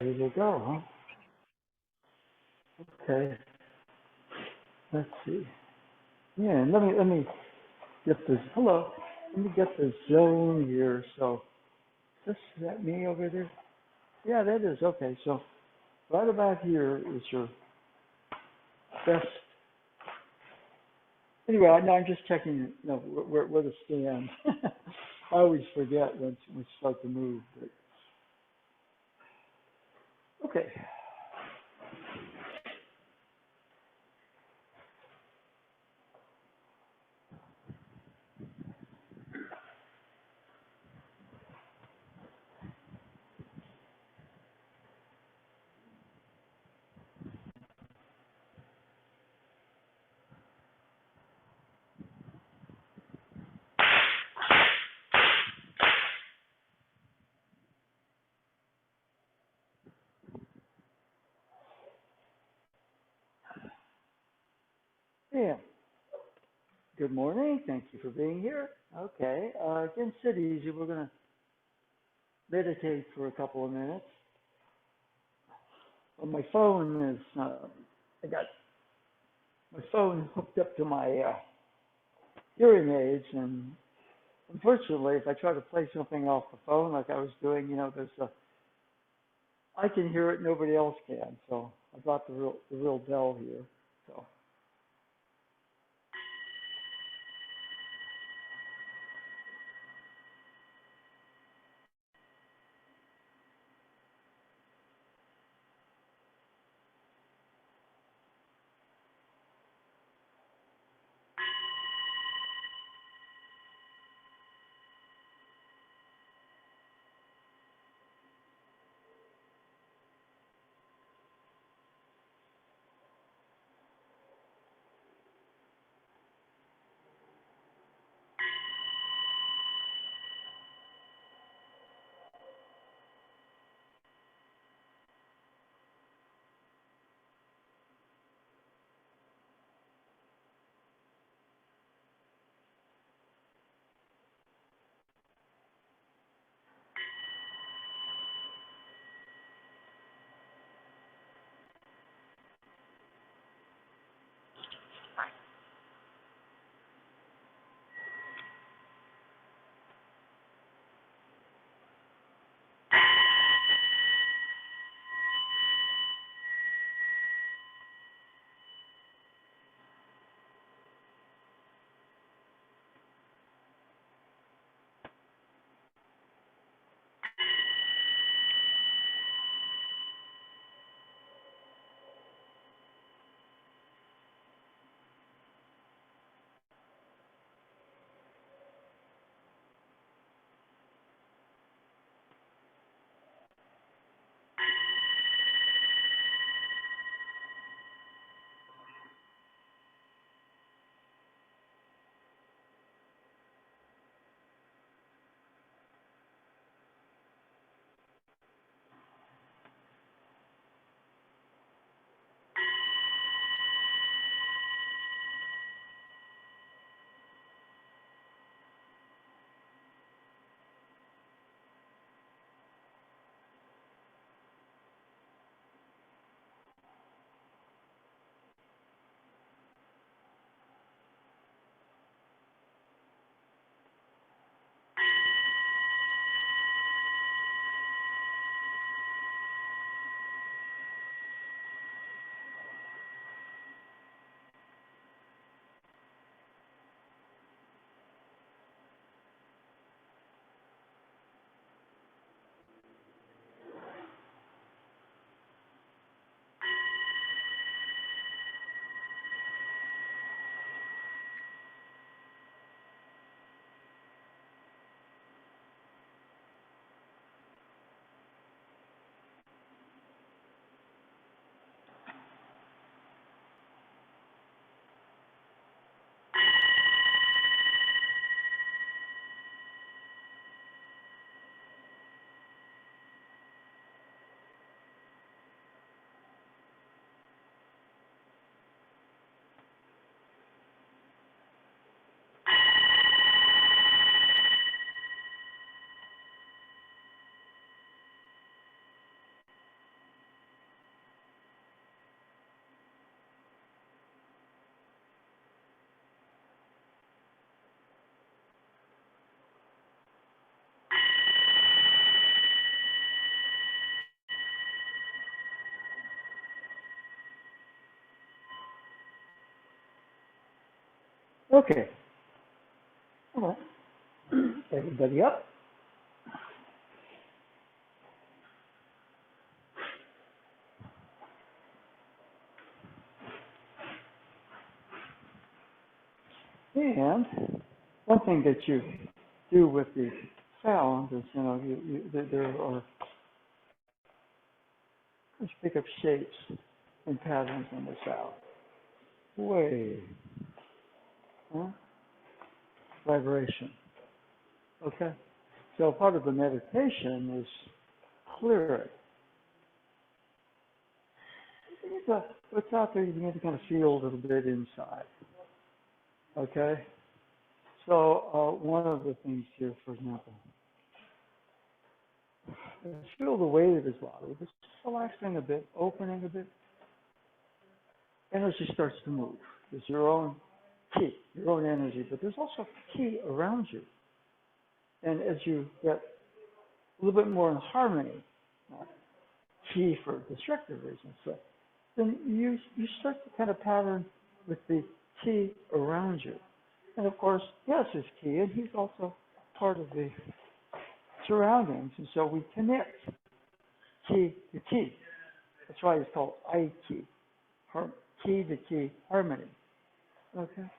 Ready to go, huh? Okay. Let's see. Yeah, let me get this. Hello. Let me get the zone here. So, is that me over there? Yeah, that is. Okay. So, right about here is your best. Anyway, I'm just checking. No, where to stand. I always forget once we start to move. But, okay. Yeah. Good morning. Thank you for being here. Okay. Again, sit easy. We're gonna meditate for a couple of minutes. Well, my phone is, I got my phone hooked up to my hearing aids, and unfortunately, if I try to play something off the phone like I was doing, I can hear it, nobody else can. So I brought the real bell here. So Okay. All right. Everybody up? And one thing that you do with the sound is, there are, you pick up shapes and patterns in the sound. Wave, huh? Vibration. Okay? So part of the meditation is clearing. What's out there, you begin to kind of feel a little bit inside. Okay? So one of the things here, for example, is feel the weight of his body, just relaxing a bit, opening a bit. Energy starts to move. There's your own ki, your own energy, but there's also ki around you. And as you get a little bit more in harmony, ki for destructive reasons, so then you start to kind of pattern with the ki around you. And of course, yes, his ki, and he's also part of the surroundings, and so we connect ki to ki. That's why it's called I-ki, ki to ki harmony. Okay?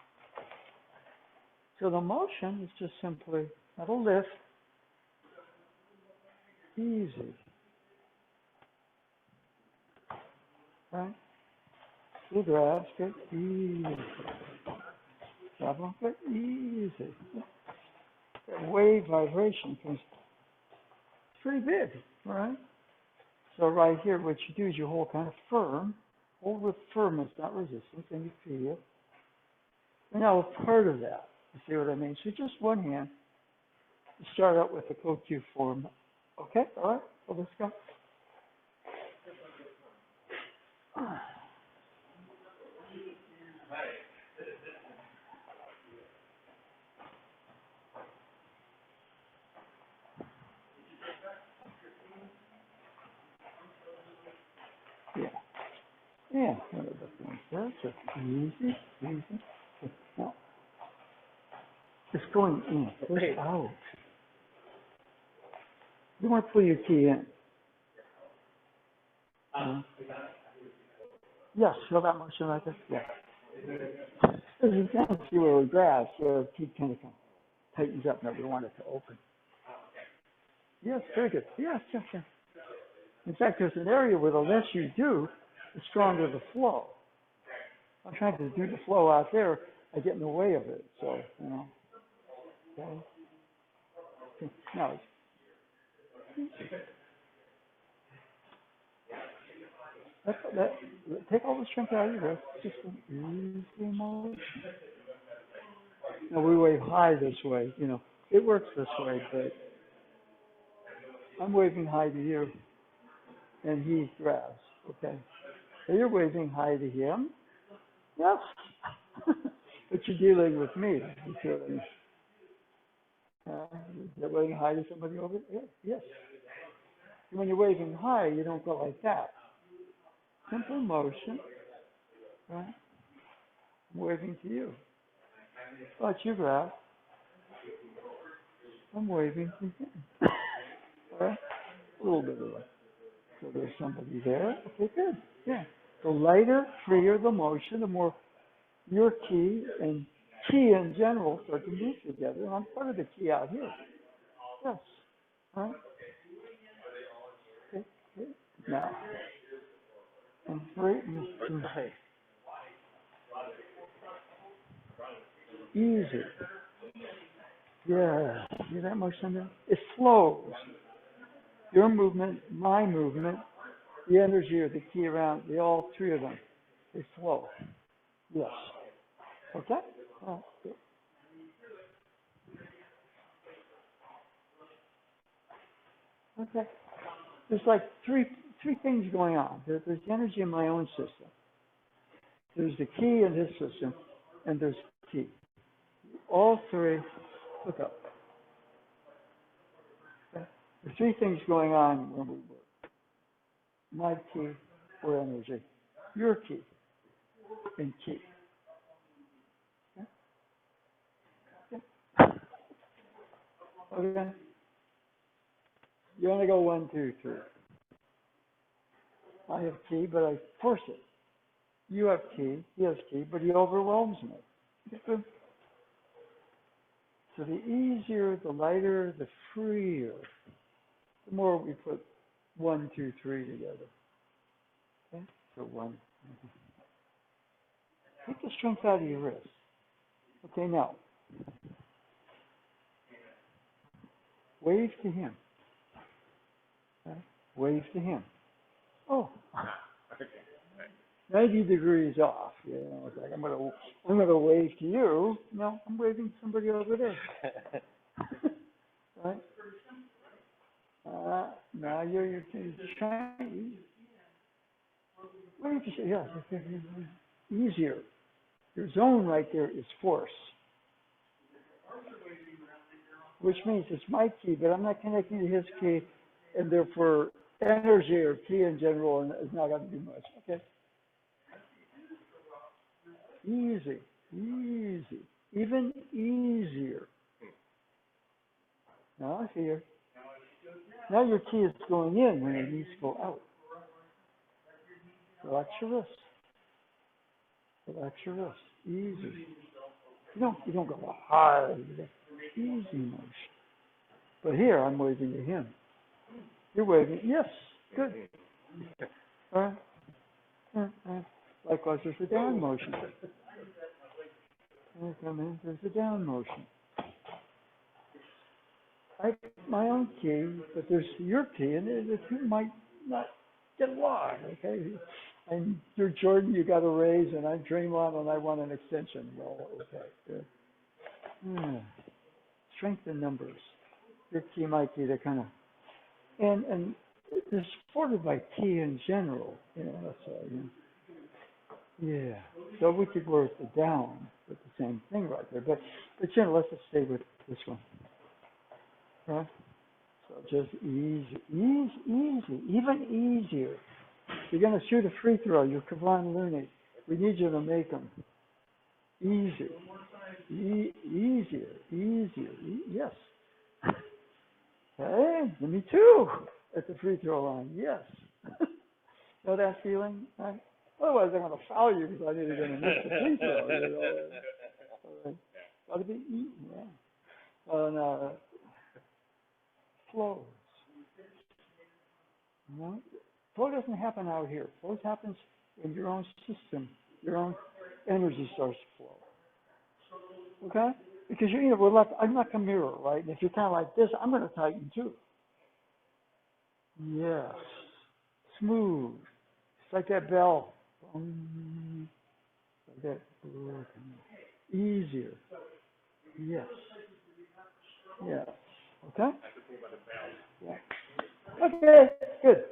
So the motion is just simply not a lift, easy. Right? Two grabs, get easy. Grab them, get easy. That wave vibration comes pretty big, right? So right here, what you do is you hold kind of firm, hold with firmness, not resistance, and you feel. And now a part of that, you see what I mean? So just one hand, you start out with the co-cue form. Okay, all right, well, let's go. Yeah. Yeah, one of the things there. So easy, easy. Now, it's going in, push out. You want to pull your key in. Yes, feel that motion like this? Yeah. As you can see where we grab, so the key kind of tightens up, and we want it to open. Yes, very good. Yes, yes, yes. In fact, there's an area where the less you do, the stronger the flow. I'm trying to do the flow out there, I get in the way of it, so, Okay. Now, take all the strength out of your wrist, just an easy motion. Now, we wave high this way, it works this way, but I'm waving high to you, and he grabs, okay? So you're waving high to him, yes, but you're dealing with me, you see what I mean? You're waving high to somebody over there? Yes. When you're waving high, you don't go like that. Simple motion, right? I'm waving to you. But you grab. I'm waving to him. All right? A little bit of that. So there's somebody there. Okay, good. Yeah. The lighter, freer the motion, the more your key and key in general start to move together. And I'm part of the key out here. Yes. All right? Okay. Okay. Now. And straighten and hey. Easy. Yeah. See that motion there? It flows. Your movement, my movement, the energy or the key around, all three of them, they flow. Yes. Okay? Oh, good. Okay. There's like three things going on. There's the energy in my own system. There's the key in his system, and there's key. All three, look up. Okay? There's three things going on when we work. My key or energy, your key, and key. Okay? Okay? You only go 1, 2, 3. I have key, but I force it. You have key, he has key, but he overwhelms me. Okay? So the easier, the lighter, the freer, the more we put 1, 2, 3 together. Okay? So 1. Take the strength out of your wrist. Okay, now. Wave to him. Okay? Wave to him. Oh. 90 degrees off. You know, it's like I'm gonna wave to you. No, I'm waving to somebody over there. Right? Now you're trying. Wave to yeah, easier. Your zone right there is force, which means it's my key, but I'm not connecting to his key, and therefore energy or key in general is not going to do much. Okay. Easy, easy, even easier. Now I see you. Now your key is going in when it needs to go out. Relax your wrist. Relax your wrist. Easy. You don't go hard. Easy motion. But here I'm waving to him. You're waving. Yes. Good. All right. Likewise, there's a down motion. Come in. There's a down motion. I have my own key, but there's your key, and the two might not get along. Okay. And you're Jordan, you got a raise, and I'm Draymond, and I want an extension. Well, okay, good. Strength in numbers. Your key might be the kind of, and it's supported by key in general. You know, that's yeah. So we could work it down with the same thing right there, but generally, let's just stay with this one. Right? So just easy, even easier. You're going to shoot a free throw. You're Kevon Looney. We need you to make them. Easier. Easier. Yes. Hey, me too. At the free throw line. Yes. Know that feeling? Right? Otherwise, I'm going to foul you because I knew you're going to miss the free throw. You know? Got to be eaten. Yeah. And flows. You know? Flow doesn't happen out here. Flow happens in your own system. Your own energy starts to flow. Okay? Because I'm like a mirror, right? And if you're kind of like this, I'm going to tighten too. Yes. Smooth. It's like that bell. Like that. Easier. Yes. Yes. Okay? Yeah. Okay. Good.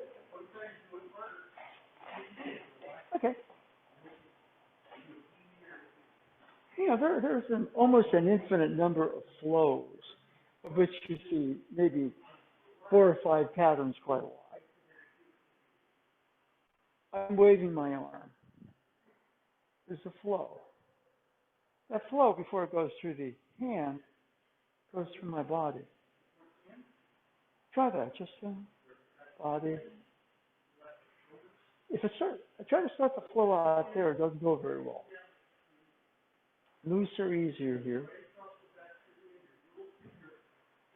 Okay. You know, there's almost an infinite number of flows, of which you see maybe 4 or 5 patterns quite a lot. I'm waving my arm. There's a flow. That flow, before it goes through the hand, goes through my body. Try that, just body. I try to start the flow out there, it doesn't go very well. Looser, easier here.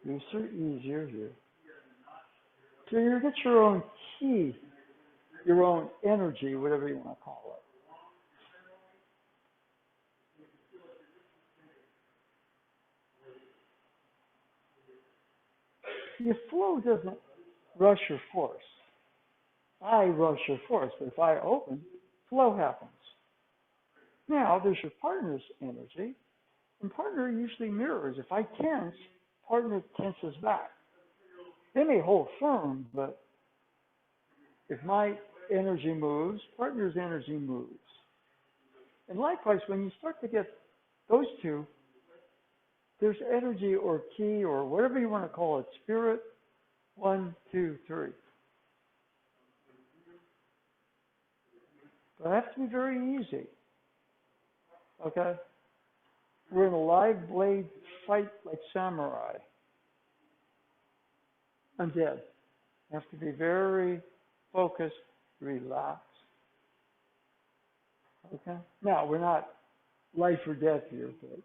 Looser, easier here. So you get your own key, your own energy, whatever you want to call it. Your flow doesn't rush your force. I rush your force, but if I open, flow happens. Now, there's your partner's energy, and partner usually mirrors. If I tense, partner tenses back. They may hold firm, but if my energy moves, partner's energy moves. And likewise, when you start to get those two, there's energy or key or whatever you want to call it, spirit, 1, 2, 3. But it has to be very easy. Okay? We're in a live blade fight like samurai. I'm dead. I have to be very focused, relaxed. Okay? Now, we're not life or death here, but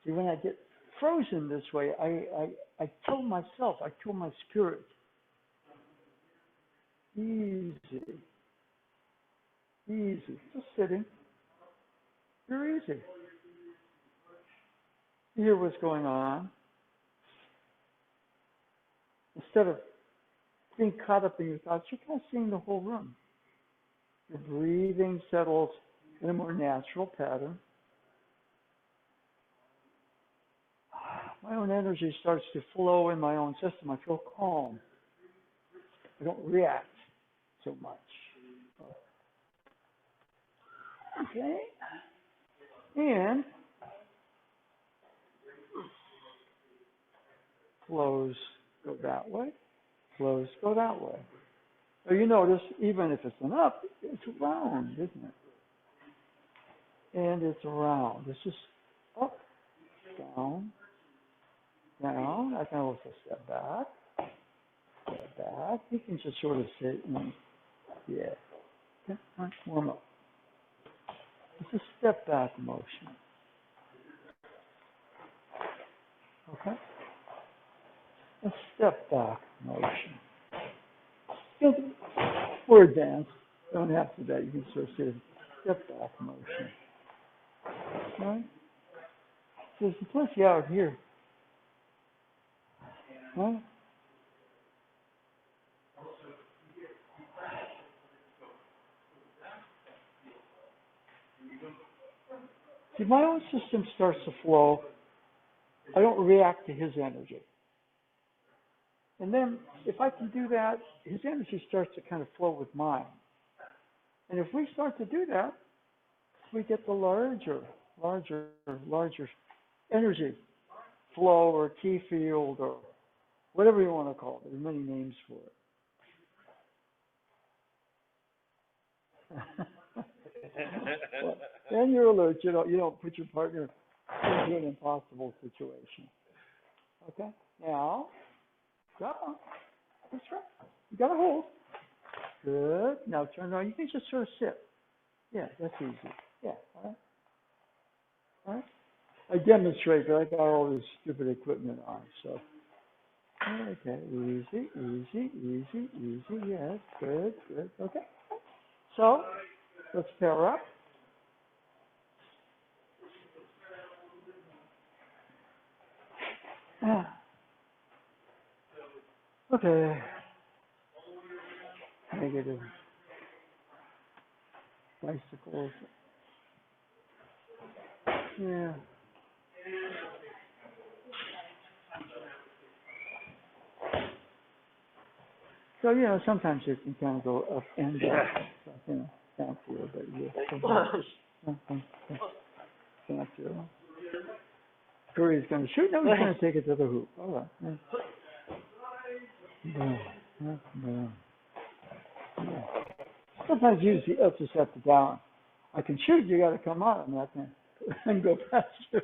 see, when I get frozen this way, I kill myself. I kill my spirit. Easy. Easy. Just sitting. Very easy. You hear what's going on. Instead of being caught up in your thoughts, you're kind of seeing the whole room. Your breathing settles in a more natural pattern. My own energy starts to flow in my own system. I feel calm. I don't react so much. Okay? And flows go that way, flows go that way. So you notice, even if it's an up, it's round, isn't it? And it's round. It's just up, down, down. I can also step back. You can just sort of sit and, yeah. Okay, all right, warm up. It's a step back motion. Okay? A step back motion. We're advanced. Don't have to that. You can sort of see a step back motion. Right? There's plenty out here. Right? See, my own system starts to flow. I don't react to his energy. And then, if I can do that, his energy starts to kind of flow with mine. And if we start to do that, we get the larger energy flow or key field or whatever you want to call it. There's many names for it. Well, then you're alert. You don't put your partner into an impossible situation. Okay? Now, go. That's right. You got to hold. Good. Now turn around. You can just sort of sit. Yeah, that's easy. Yeah. All right. All right. I demonstrate, but I got all this stupid equipment on. So, okay. Easy, easy, easy, easy. Yes. Good, good. Okay. So, let's pair up. Okay. Negative bicycles. Yeah. So, sometimes you can kind of go up and down. So, fancy a bit. Yeah. Fancy. Curry's going to shoot. No, he's going to take it to the hoop. All right. Yeah. Sometimes you use the up to set the down. I can shoot, you got to come out, and I can go past you.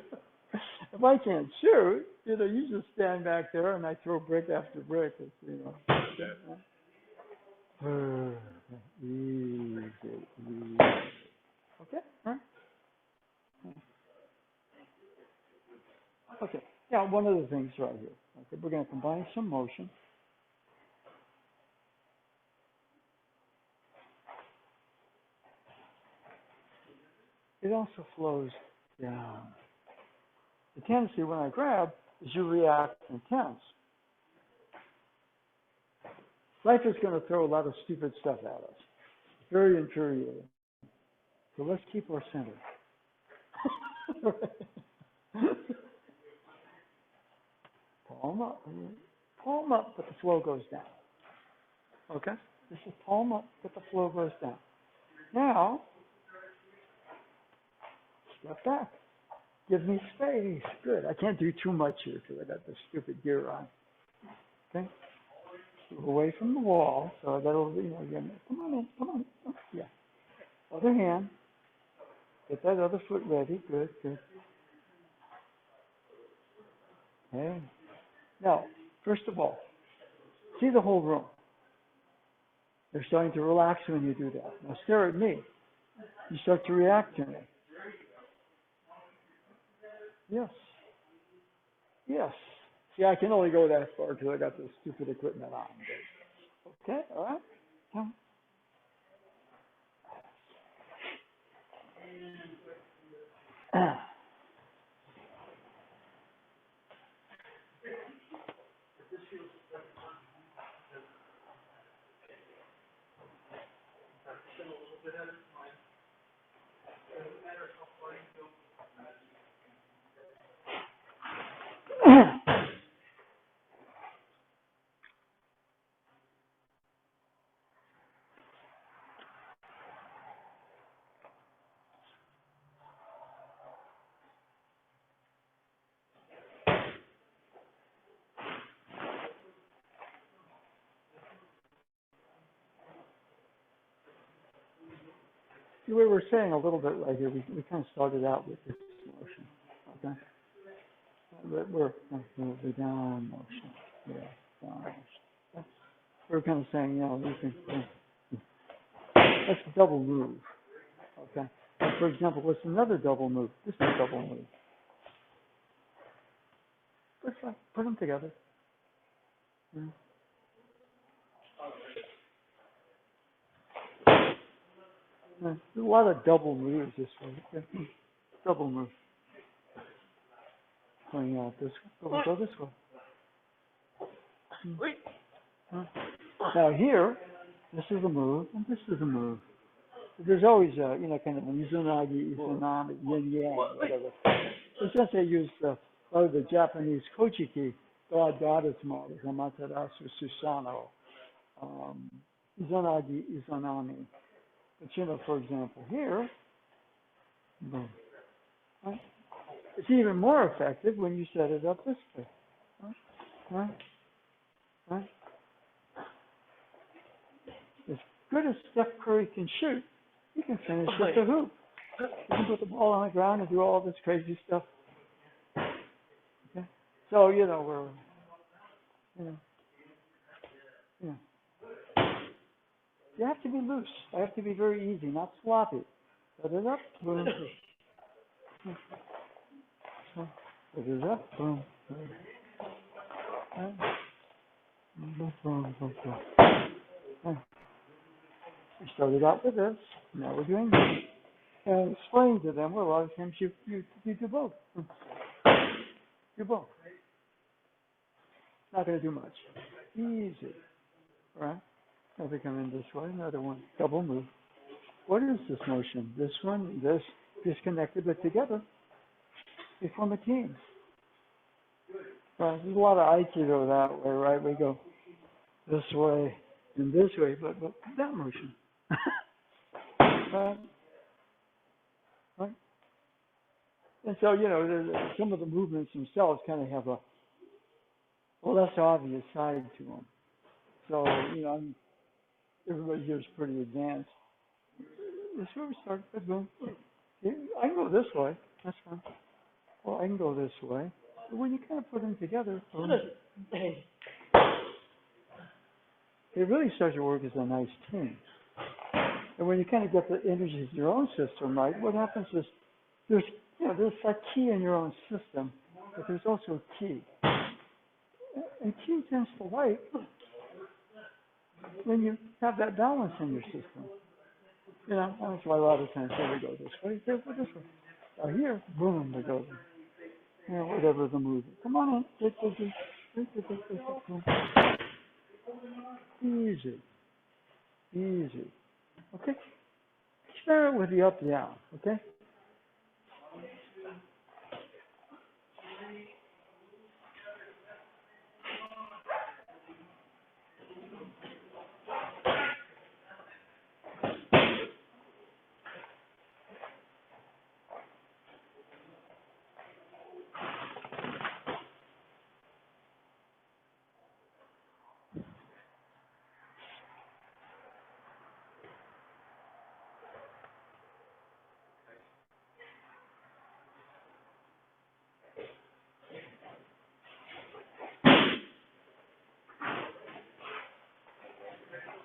If I can't shoot, you just stand back there, and I throw brick after brick. It's, easy. Okay. Huh? Okay. Now, one of the things right here. Okay, we're going to combine some motion. It also flows down. The tendency when I grab is you react and tense. Life is going to throw a lot of stupid stuff at us. Very infuriating. So let's keep our center. Palm up. Palm up, but the flow goes down. Okay? This is palm up, but the flow goes down. Now, step back. Give me space. Good. I can't do too much here because I got this stupid gear on. Okay? Move away from the wall. So that'll, again, come on in. Yeah. Other hand. Get that other foot ready. Good, good. Okay. Now, first of all, See the whole room. They're starting to relax when you do that. Now stare at me. You start to react to me. Yes. Yes. See, I can only go that far because I got this stupid equipment on. Okay, all right. We were saying a little bit right here. We kind of started out with this motion, okay? We're the down motion, yeah, down motion. We're kind of saying, you know, you can, that's a double move, okay? And for example, what's another double move? This is a double move. Let's put them together. Yeah. There's a lot of double moves this way. Okay? Double move. Going out this way. Go this way. Now here, this is a move, and this is a move. There's always a, you know, kind of an izunagi, izunami, yin yang, whatever. So since they use a lot of the Japanese kojiki, God goddess models, Amaterasu, Susano, izunagi, izunami. But you know, for example, here, boom. Right? It's even more effective when you set it up this way. Right? Right? As good as Steph Curry can shoot, he can finish with the hoop. You can put the ball on the ground and do all this crazy stuff. Okay? So, you know, you have to be loose. I have to be very easy, not sloppy. Set it up, boom. Set it up, boom. We started out with this. Now we're doing this. And explain to them, well, a lot of times you do both. Do both. Not going to do much. Easy. All right? Now they come in this way. Another one. Double move. What is this motion? This one, this, disconnected but together. They form a team. Right? There's a lot of aikido that way, right? We go this way and this way, but that motion. Right? Right? And so, you know, some of the movements themselves kind of have a less obvious side to them. So, you know, everybody here is pretty advanced. This is where we start. Boom. I can go this way. That's fine. Well, I can go this way. But when you kind of put them together, boom, it really starts to work as a nice team. And when you kind of get the energies of your own system right, what happens is there's that key in your own system, but there's also a key. And key tends to light when you have that balance in your system. You know, that's why a lot of times here we go this way, here we go this way. Now here, boom, we go. You know, whatever the move is. Come on in. Boom. Easy. Easy. Okay? Start with the up down, okay?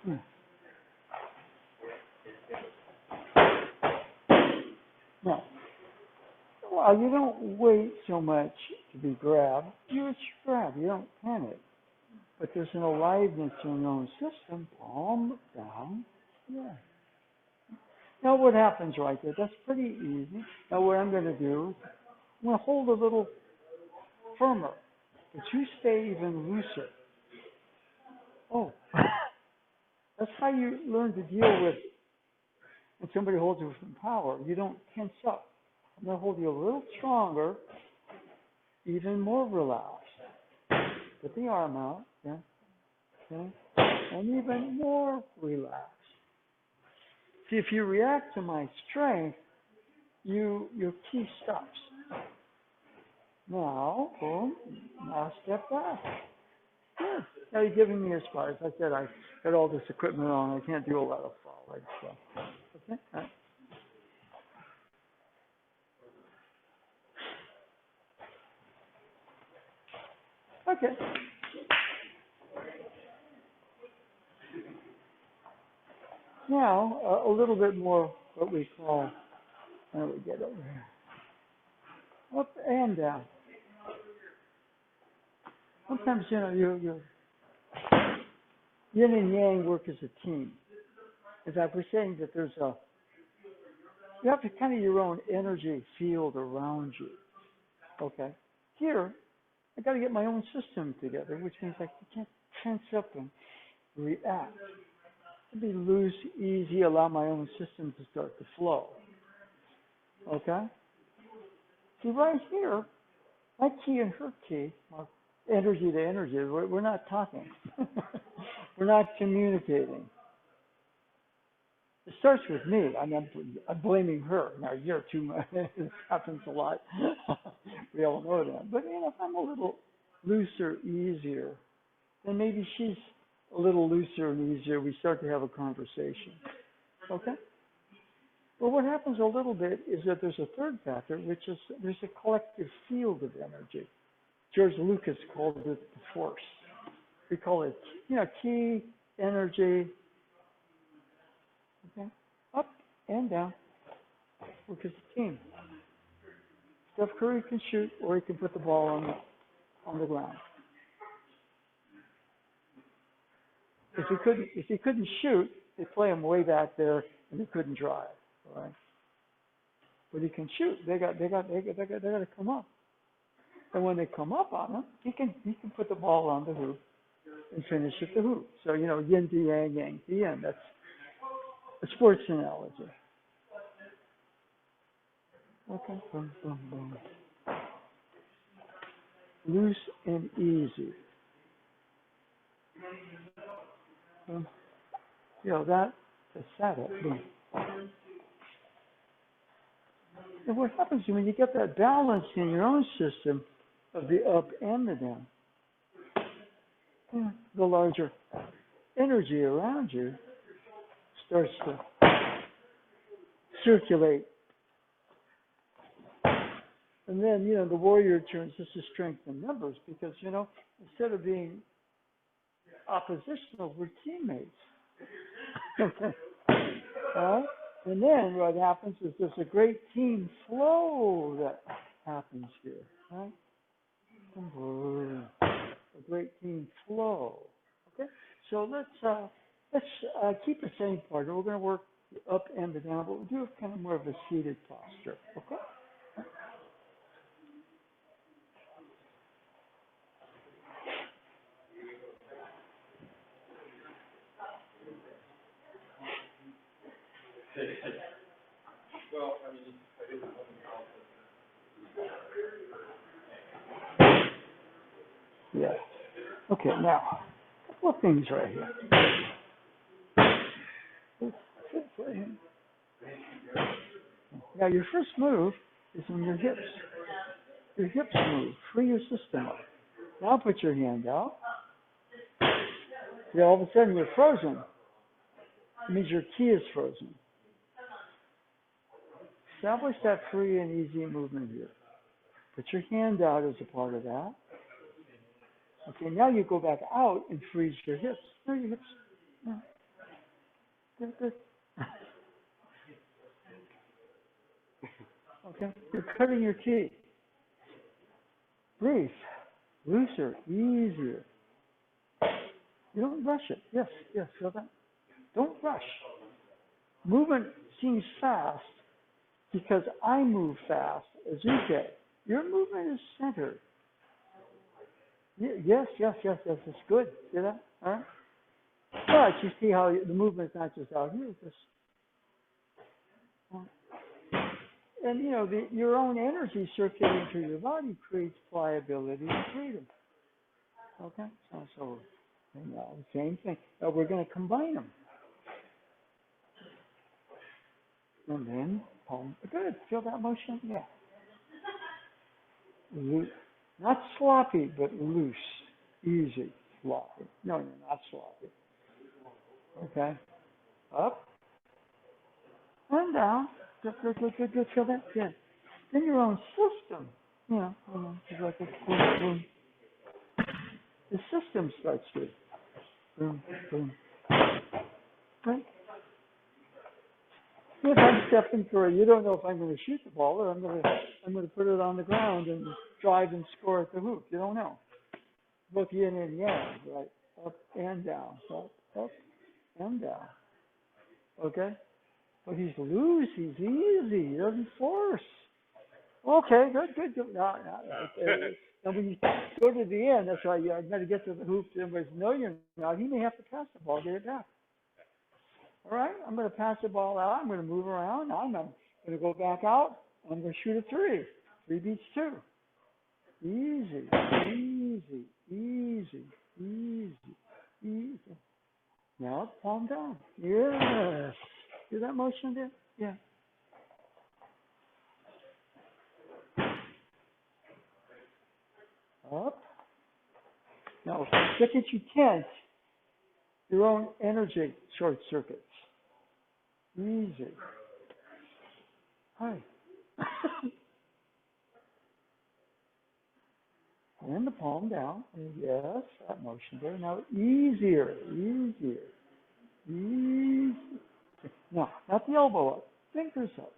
Hmm. Now, well, you don't wait so much to be grabbed. You just grab. You don't panic. But there's an aliveness in your own system. Palm down. Yeah. Now what happens right there? That's pretty easy. Now what I'm going to do is I'm going to hold a little firmer, but you stay even looser. Oh, that's how you learn to deal with when somebody holds you with power. You don't tense up. I'm going to hold you a little stronger, even more relaxed. Put the arm out, yeah, okay, and even more relaxed. See, if you react to my strength, your ki stops. Now, boom, now step back. Good. Now you're giving me a spot. As I said, I got all this equipment on. I can't do a lot of following stuff. Okay? All right. Okay. Now, a little bit more what we call, how do we get over here? Up and down. Sometimes, you yin and yang work as a team. As I was saying that you have to kind of your own energy field around you. Okay? Here, I got to get my own system together, which means I can't tense up and react. To be loose, easy, allow my own system to start to flow. Okay? See, right here, my ki and her ki, energy to energy, we're not talking. We're not communicating. It starts with me. I'm blaming her. Now, you're too much. It happens a lot. We all know that. But, if I'm a little looser, easier, then maybe she's a little looser and easier. We start to have a conversation. Okay? Well, what happens a little bit is that there's a third factor, which is there's a collective field of energy. George Lucas called it the force. We call it, ki, energy, okay, up and down. Work as a team. Steph Curry can shoot, or he can put the ball on the ground. If he couldn't shoot, they play him way back there, and he couldn't drive. All right. But he can shoot. They got to come up. And when they come up on him, he can put the ball on the hoop and finish at the hoop. So yin to yang, yang to yin. That's a sports analogy. Okay. Boom, boom, boom. Loose and easy. That's it. Boom. And what happens when you get that balance in your own system of the up and the down, the larger energy around you starts to circulate. And then, the warrior turns. This is strength in numbers because, instead of being oppositional, we're teammates. Right? And then what happens is there's a great team flow that happens here, right? A great team flow. Okay? So let's keep the same part. We're going to work up and down, but we'll do kind of more of a seated posture. Okay? Yeah. Okay, now, a couple of things right here. Now, your first move is when your hips move. Free your system up. Now put your hand out. See, all of a sudden you're frozen. It means your ki is frozen. Establish that free and easy movement here. Put your hand out as a part of that. Okay, now you go back out and freeze your hips. No, your hips. No. good. Okay, you're cutting your teeth. Brief, looser, easier. You don't rush it. Yes, feel that? Don't rush. Movement seems fast because I move fast, as you say. Your movement is centered. Yes, it's good. See that? All right? But you see how the movement's not just out here, it's just, and you know, your own energy circulating through your body creates pliability and freedom. Okay? So you know, same thing. Now we're going to combine them. And then, good. Feel that motion? Yeah. Loose. Not sloppy, but loose. Easy. Sloppy. No, you're not sloppy. Okay? Up. And down. Good. Feel that? Good. Then your own system. You know, it's like a boom, boom. The system starts to boom, boom. Right? If I'm stepping for you don't know if I'm going to shoot the ball or I'm going to put it on the ground and drive and score at the hoop. You don't know. Both yin and yang, right? Up and down. Up and down. Okay? But he's loose. He's easy. He doesn't force. Okay, good. No. And when you go to the end, that's why I've got to get to the hoop. Everybody's no, you're not. He may have to pass the ball, get it back. All right, I'm going to pass the ball out. I'm going to move around. I'm going to go back out. I'm going to shoot a three. 3 beats 2. Easy. Now, palm down. Yes. See that motion there? Yeah. Up. Now, second you tense, your own energy short circuits. Easy. Hi. And the palm down. Yes, that motion there. Now easier. Easy. Now, not the elbow up. Fingers up.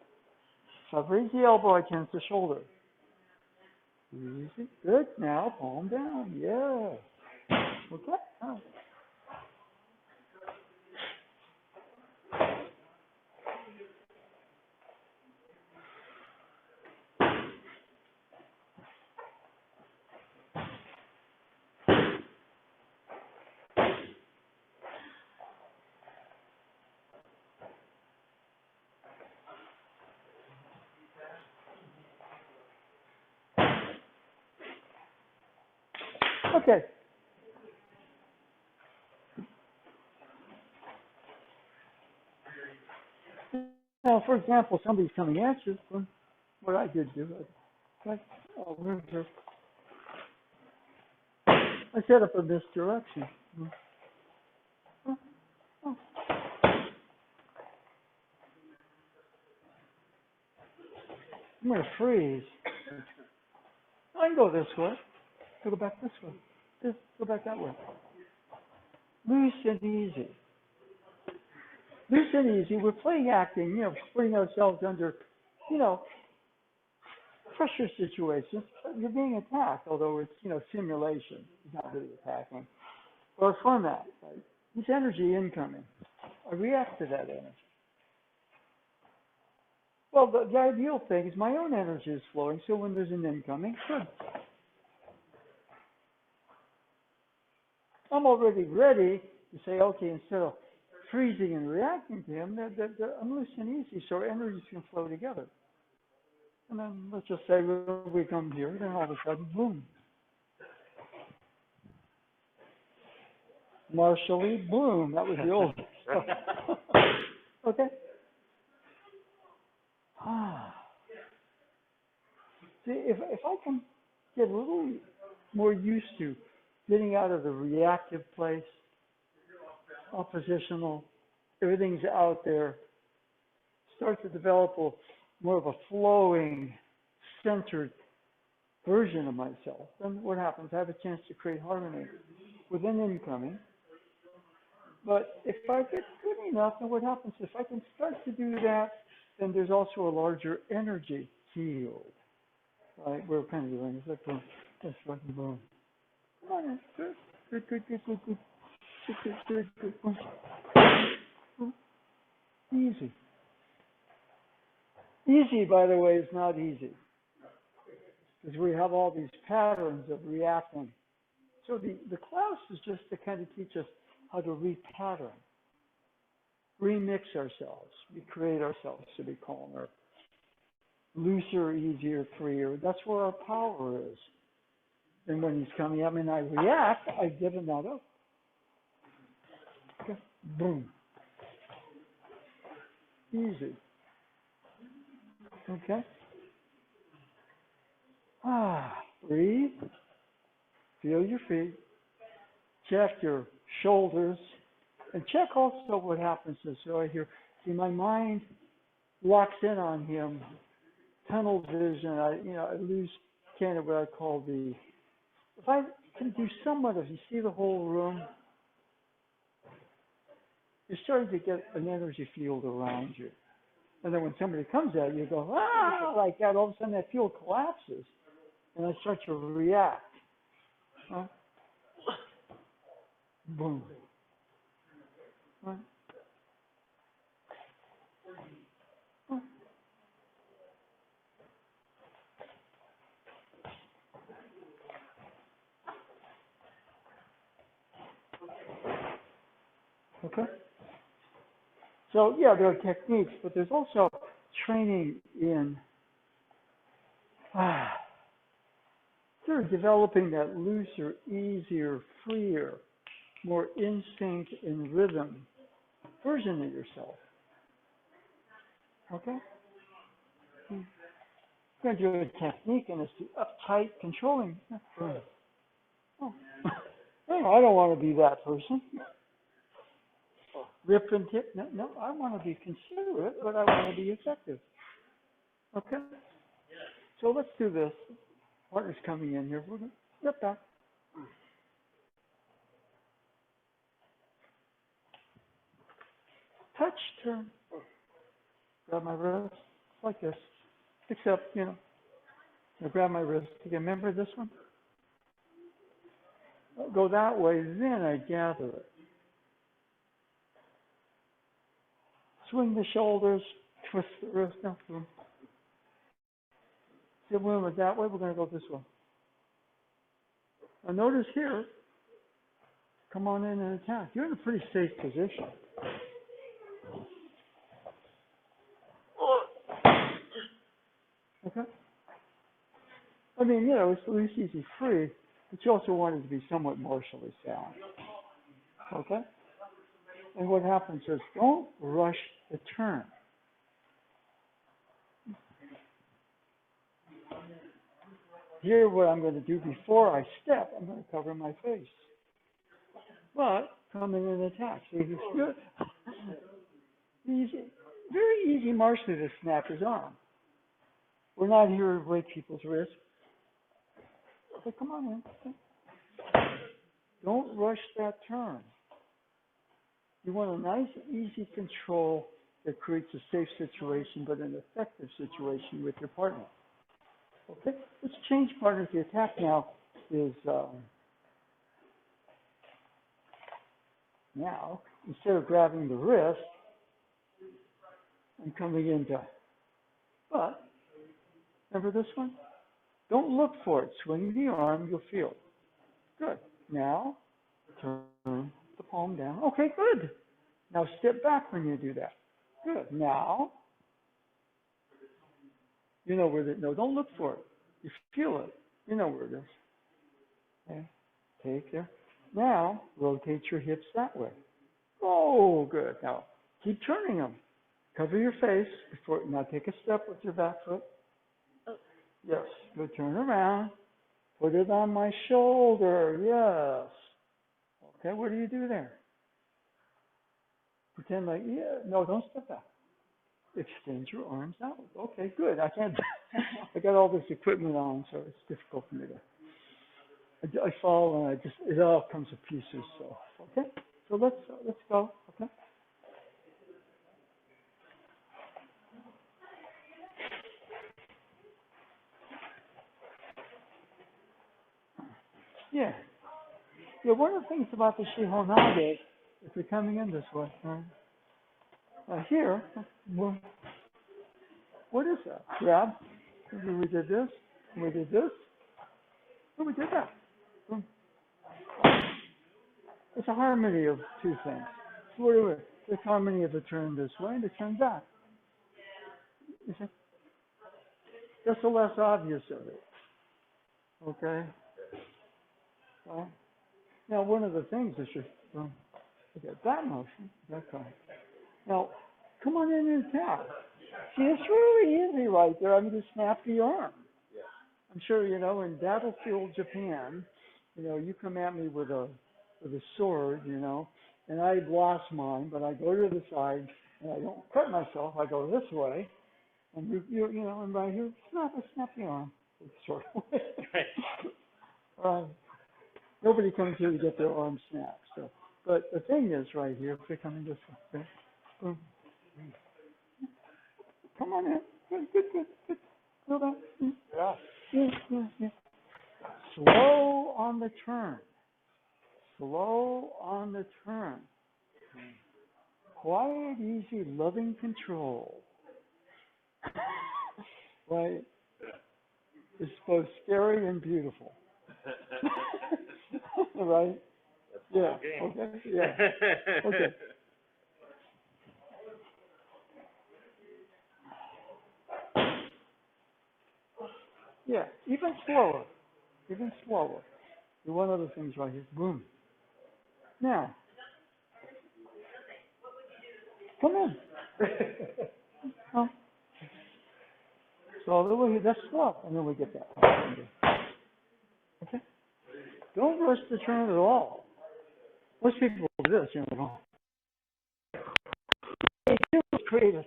So I've raised the elbow against the shoulder. Easy. Good. Now palm down. Yeah. Okay. All right. Okay. Now, for example, somebody's coming at you. What I did do, I set up in this direction. I'm going to freeze. I can go this way. Go back this way. Just go back that way. Loose and easy. Loose and easy. We're playing acting, putting ourselves under, pressure situations. You're being attacked, although it's, simulation. It's not really attacking. Or format, right? It's energy incoming. I react to that energy. Well, the ideal thing is my own energy is flowing, so when there's an incoming, good. I'm already ready to say, okay, instead of freezing and reacting to him, I'm loose and easy, so energies can flow together. And then let's just say we come here, then all of a sudden, boom. Marshally, boom. That was the old stuff. Okay. See, if I can get a little more used to getting out of the reactive place, oppositional, everything's out there, start to develop more of a flowing, centered version of myself, then what happens? I have a chance to create harmony within incoming. But if I get good enough, and what happens if I can start to do that, then there's also a larger energy field, right? We're pendulum. It's like boom, that's fucking boom. Come on, in. Good, good, good, good, good, good, good, good, good, good. Boom. Easy. Easy, by the way, is not easy because we have all these patterns of reacting. So the class is just to kind of teach us how to repattern, remix ourselves, recreate ourselves to be calmer, looser, easier, freer. That's where our power is. And when he's coming at me and I react, I've given that up. Okay. Boom. Easy. Okay. Breathe. Feel your feet. Check your shoulders. And check also what happens is right here. See, my mind locks in on him. Tunnel vision. I lose kind of what I call the. If I can do somewhat of, you see the whole room, you're starting to get an energy field around you. And then when somebody comes at you, you go, like that, all of a sudden that field collapses. And I start to react. Huh? Boom. Right. Huh. Okay. So yeah, there are techniques, but there's also training in sort of developing that looser, easier, freer, more instinct and rhythm version of yourself. Okay? You're going to do a technique and it's the uptight controlling. Oh. I don't want to be that person. Rip and tip. No, I want to be considerate, but I want to be effective. Okay? So let's do this. Partner's coming in here. We're going to step back. Touch, turn. Grab my wrist like this. Except, now grab my wrist. You can remember this one? I'll go that way, then I gather it. Swing the shoulders, twist the wrist. No. See, we went that way, we're going to go this way. Now notice here, come on in and attack. You're in a pretty safe position. Okay? I mean, it's loose, easy, free, but you also want it to be somewhat martially sound. Okay? And what happens is don't rush the turn. Here, what I'm going to do before I step, I'm going to cover my face. But come in and attack. See, he's good. Easy, very easy martially to snap his arm. We're not here to break people's wrists. But come on in. Don't rush that turn. You want a nice, easy control that creates a safe situation, but an effective situation with your partner. Okay? Let's change partner. The attack now is, now, instead of grabbing the wrist, I'm coming into, but, remember this one? Don't look for it. Swing the arm, you'll feel it. Good. Now, turn the palm down. Okay, good. Now step back when you do that. Good. Now, you know where it is. No, don't look for it. You feel it. You know where it is. Okay. Take there. Now, rotate your hips that way. Oh, good. Now, keep turning them. Cover your face before. Now take a step with your back foot. Yes. Good. Turn around. Put it on my shoulder. Yes. Okay. What do you do there? Pretend like, no, don't step back. Extend your arms out. Okay, good. I can't, I got all this equipment on, so it's difficult for me to, I fall and it all comes to pieces, so, okay? So let's go, okay? Yeah. Yeah, one of the things about the Shihonage, if you're coming in this way, right? Here, well, what is that? Grab. We did this, we did this, and we did that. Boom. It's a harmony of two things. What do we? It's harmony of the turn this way and the turn back. You see? That's the less obvious of it. Okay? Well, now, one of the things is just, okay, that motion, that's fine. Now, come on in and tap. See, it's really easy right there. I mean, just snap the arm. I'm sure, you know, in Battlefield Japan, you know, you come at me with a sword, you know, and I lost mine, but I go to the side and I don't cut myself. I go this way, and you know, and right here, snap the arm with the sword. Right. Nobody comes here to get their arm snapped. So, but the thing is, right here, if you're coming this way, okay? Boom. Come on in. Good. Go back. Yeah. Slow on the turn. Slow on the turn. Quiet, easy, loving control. Right? It's both scary and beautiful. Right? Yeah. Okay. Yeah. Okay. Yeah. Even slower. Do one of the things right here. Boom. Now, come in. Oh. So that's slow, and then we get that. Okay. Don't rush the turn at all. Most people do this, you know. They do create a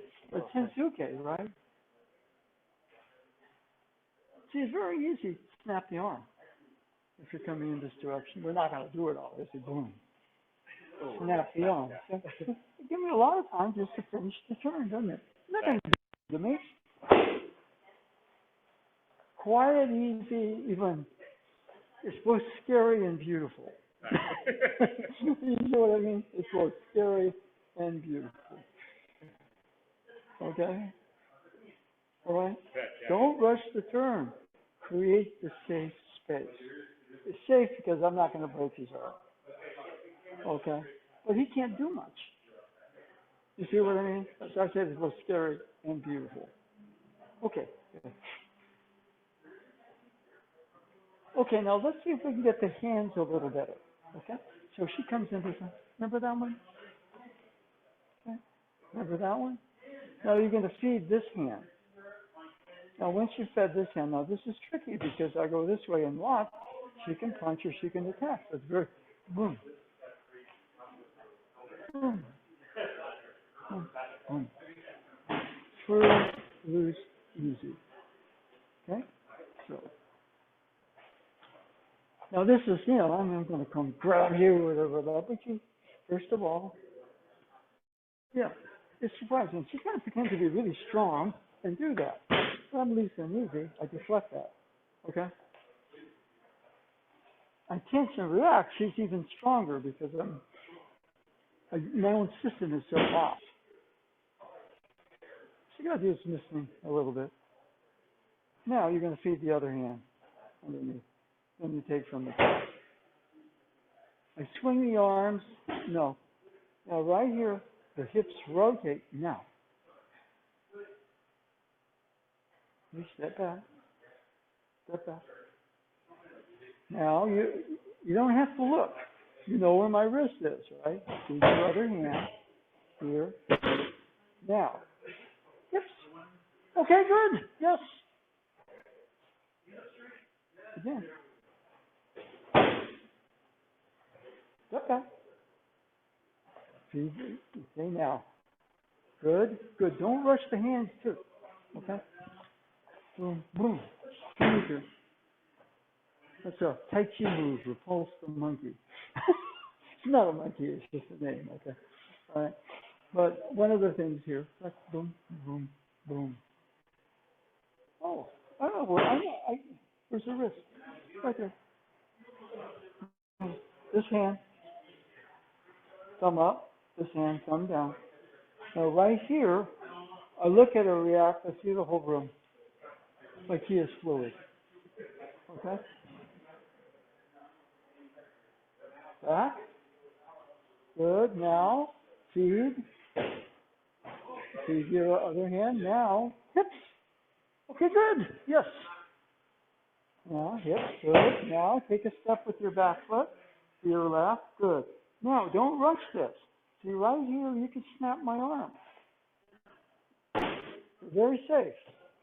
tensuke, right? See, it's very easy to snap the arm if you're coming in this direction. We're not going to do it all. It's a boom. Snap the arm. So, give me a lot of time just to finish the turn, doesn't it? Not going to do it to me. Quiet, easy, even. It's both scary and beautiful. You know what I mean? It's both scary and beautiful. Okay? All right? Don't rush the turn. Create the safe space. It's safe because I'm not going to break his arm. Okay? But he can't do much. You see what I mean? As I said, it's both scary and beautiful. Okay. Okay, now let's see if we can get the hands a little better. Okay? So she comes in this one. Remember that one? Okay. Remember that one? Now you're going to feed this hand. Now once you fed this hand, now this is tricky because I go this way and lock, she can punch or she can attack. So it's very, boom. Boom. Boom. Boom. Free, loose, easy. Okay? So. Now this is, you know, I'm going to come grab you or whatever that, but you, first of all, yeah, it's surprising. She's going to pretend to be really strong and do that. But I'm loose and easy. I deflect that. Okay? I tense and react. She's even stronger because my own system is so off. She got to do some listening a little bit. Now you're going to feed the other hand underneath. Then you take from the top. I swing the arms. No. Now right here, the hips rotate. Now. You step back. Step back. Now you don't have to look. You know where my wrist is, right? Use your other hand. Here. Now. Hips. Okay, good. Yes. Again. Step back. See now. Good. Don't rush the hands too. Okay? Boom, boom. Finger. That's a Tai Chi move, repulse the monkey. It's not a monkey, it's just a name, okay? All right. But one of the things here, like boom, boom, boom. Oh, I don't know where's the wrist? Right there. This hand, thumb up. This hand, thumb down. Now right here, I look at her react. I see the whole room. Like he is fluid. Okay? Back. Good. Now, feed. Feed your other hand. Now, hips. Okay, good. Yes. Now, hips. Good. Now, take a step with your back foot to your left. Good. Now, don't rush this. See, right here, you can snap my arm. You're very safe.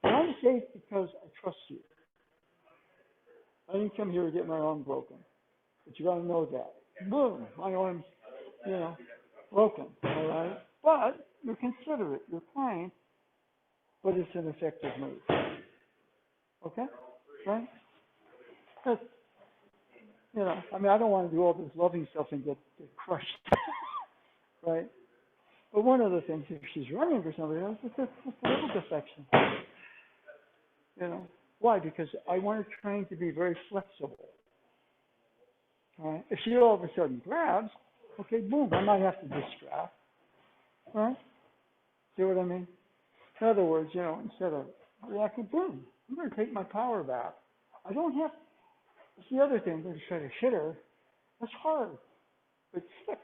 And I'm safe because I trust you. I didn't come here to get my arm broken. But you got to know that. Boom, my arm's, broken, all right? But you're considerate, you're kind, but it's an effective move. Okay? Right? That's, I don't want to do all this loving stuff and get crushed. Right? But one of the things, if she's running for somebody else, it's just a little defection. Why? Because I want her trained to be very flexible. All right? If she all of a sudden grabs, okay, boom, I might have to distract. All right? See what I mean? In other words, instead of reacting, boom, I'm going to take my power back. I don't have, it's the other thing, to try to hit her. That's hard. But stick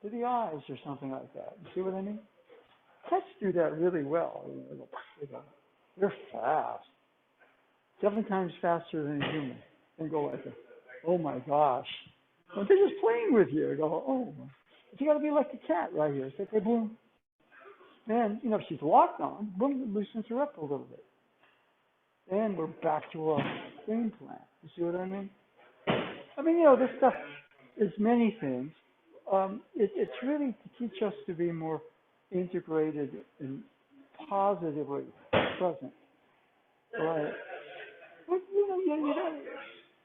to the eyes or something like that. You see what I mean? Cats do that really well. They're fast. 7 times faster than a human. And go like, oh my gosh. And they're just playing with you. Go, oh. But you got to be like a cat right here. It's like, okay, boom. And, if she's locked on, boom, it loosens her up a little bit. And we're back to our game plan. You see what I mean? This stuff is many things. It's really to teach us to be more integrated and positively present. Right? But,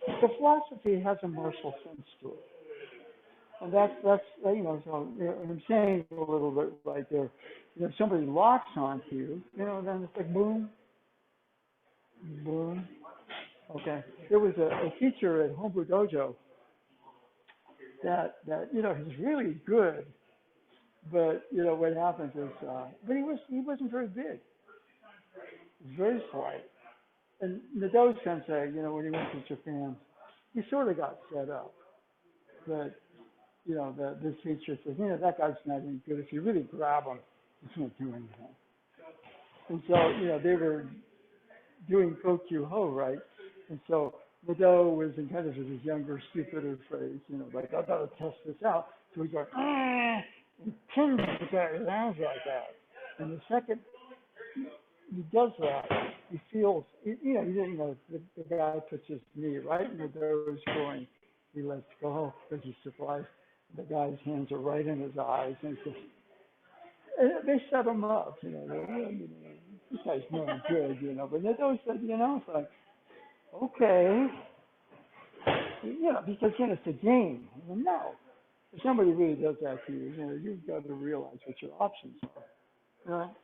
the philosophy has a martial sense to it. And that's so I'm saying a little bit right there. If somebody locks onto you, then it's like boom, boom. Okay. There was a teacher at Homebrew Dojo that he's really good, but what happens is, but he wasn't very big. He was very slight. And Nadeau Sensei, when he went to Japan, he sort of got set up. But this teacher says, that guy's not any good. If you really grab him, he can't do anything. And so, they were doing Kokyu Ho, right? And so Nadeau was in kind of his younger, stupider phrase, like, I've got to test this out. So he goes, and pins the guy's hands like that. And the second he does that, he feels, the guy puts his knee right in Nadeau's groin. He lets go because he's surprised. The guy's hands are right in his eyes, and they set him up. This guy's no good, But Nadeau said, it's like, okay, because it's a game. No, if somebody really does that to you, you've got to realize what your options are. Right?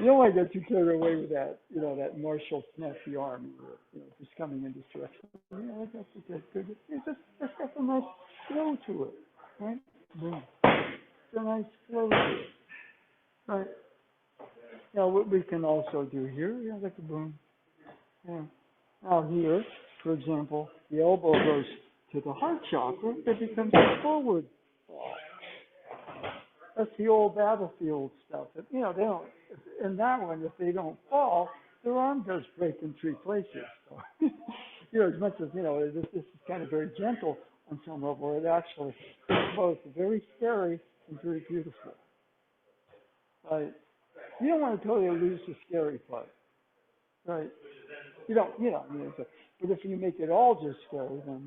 You don't want to get too carried away with that, that martial snap the arm, just coming in this direction. That's good. It's just got a nice flow to it, right? Boom. It's a nice flow to it, right? Now, what we can also do here, like a boom. Yeah. Now here, for example, the elbow goes to the heart chakra, it becomes a forward ball. That's the old battlefield stuff. They don't, in that one, if they don't fall, their arm does break in 3 places. So, as much as, this is kind of very gentle on some level, it actually is both very scary and very beautiful. Right? You don't want to totally lose the scary part. Right? You don't, but if you make it all just scary, then,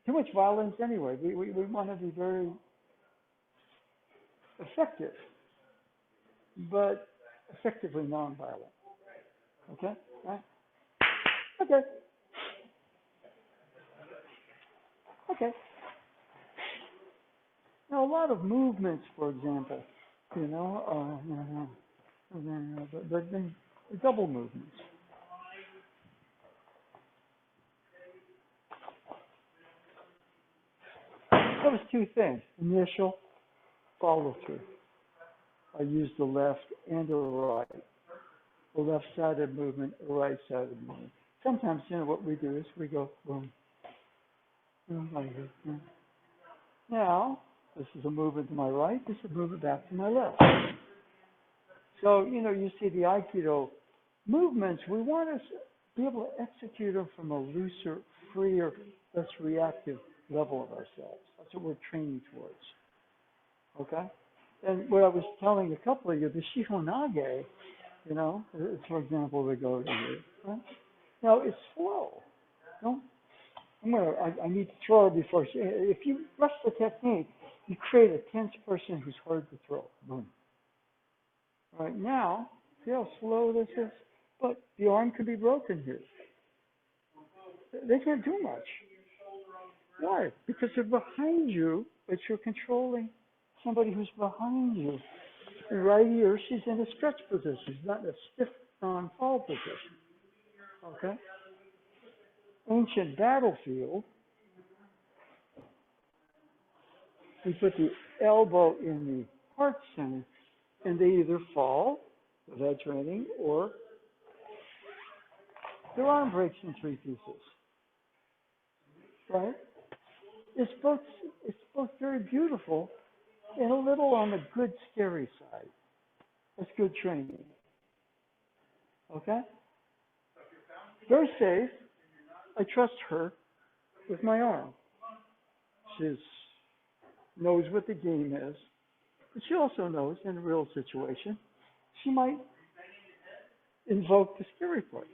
too much violence anyway. We want to be very effective, but effectively nonviolent. Okay? Right? Okay. Okay. Now, a lot of movements, for example, but then the double movements. That was two things. Initial follow through. I used the left and the right. The left-sided movement, the right-sided movement. Sometimes, what we do is we go boom, boom, like this. Boom. Now, this is a movement to my right. This is a movement back to my left. So, you see the Aikido movements. We want to be able to execute them from a looser, freer, less reactive level of ourselves. That's what we're training towards. Okay? And what I was telling a couple of you, the Shihonage, for example, we go to here. Right? Now, it's slow. I need to throw before. If you rush the technique, you create a tense person who's hard to throw. Boom. Right now, see how slow this is? But the arm could be broken here. They can't do much. Why? Because they're behind you, but you're controlling somebody who's behind you. And right here, she's in a stretch position. She's not in a stiff non-fall position. Okay? Ancient battlefield, we put the elbow in the heart center, and they either fall, with that training, or their arm breaks in three pieces. Right? It's both very beautiful and a little on the good scary side. That's good training. Okay? Very safe. I trust her with my arm. She knows what the game is, but she also knows in a real situation, she might invoke the scary part.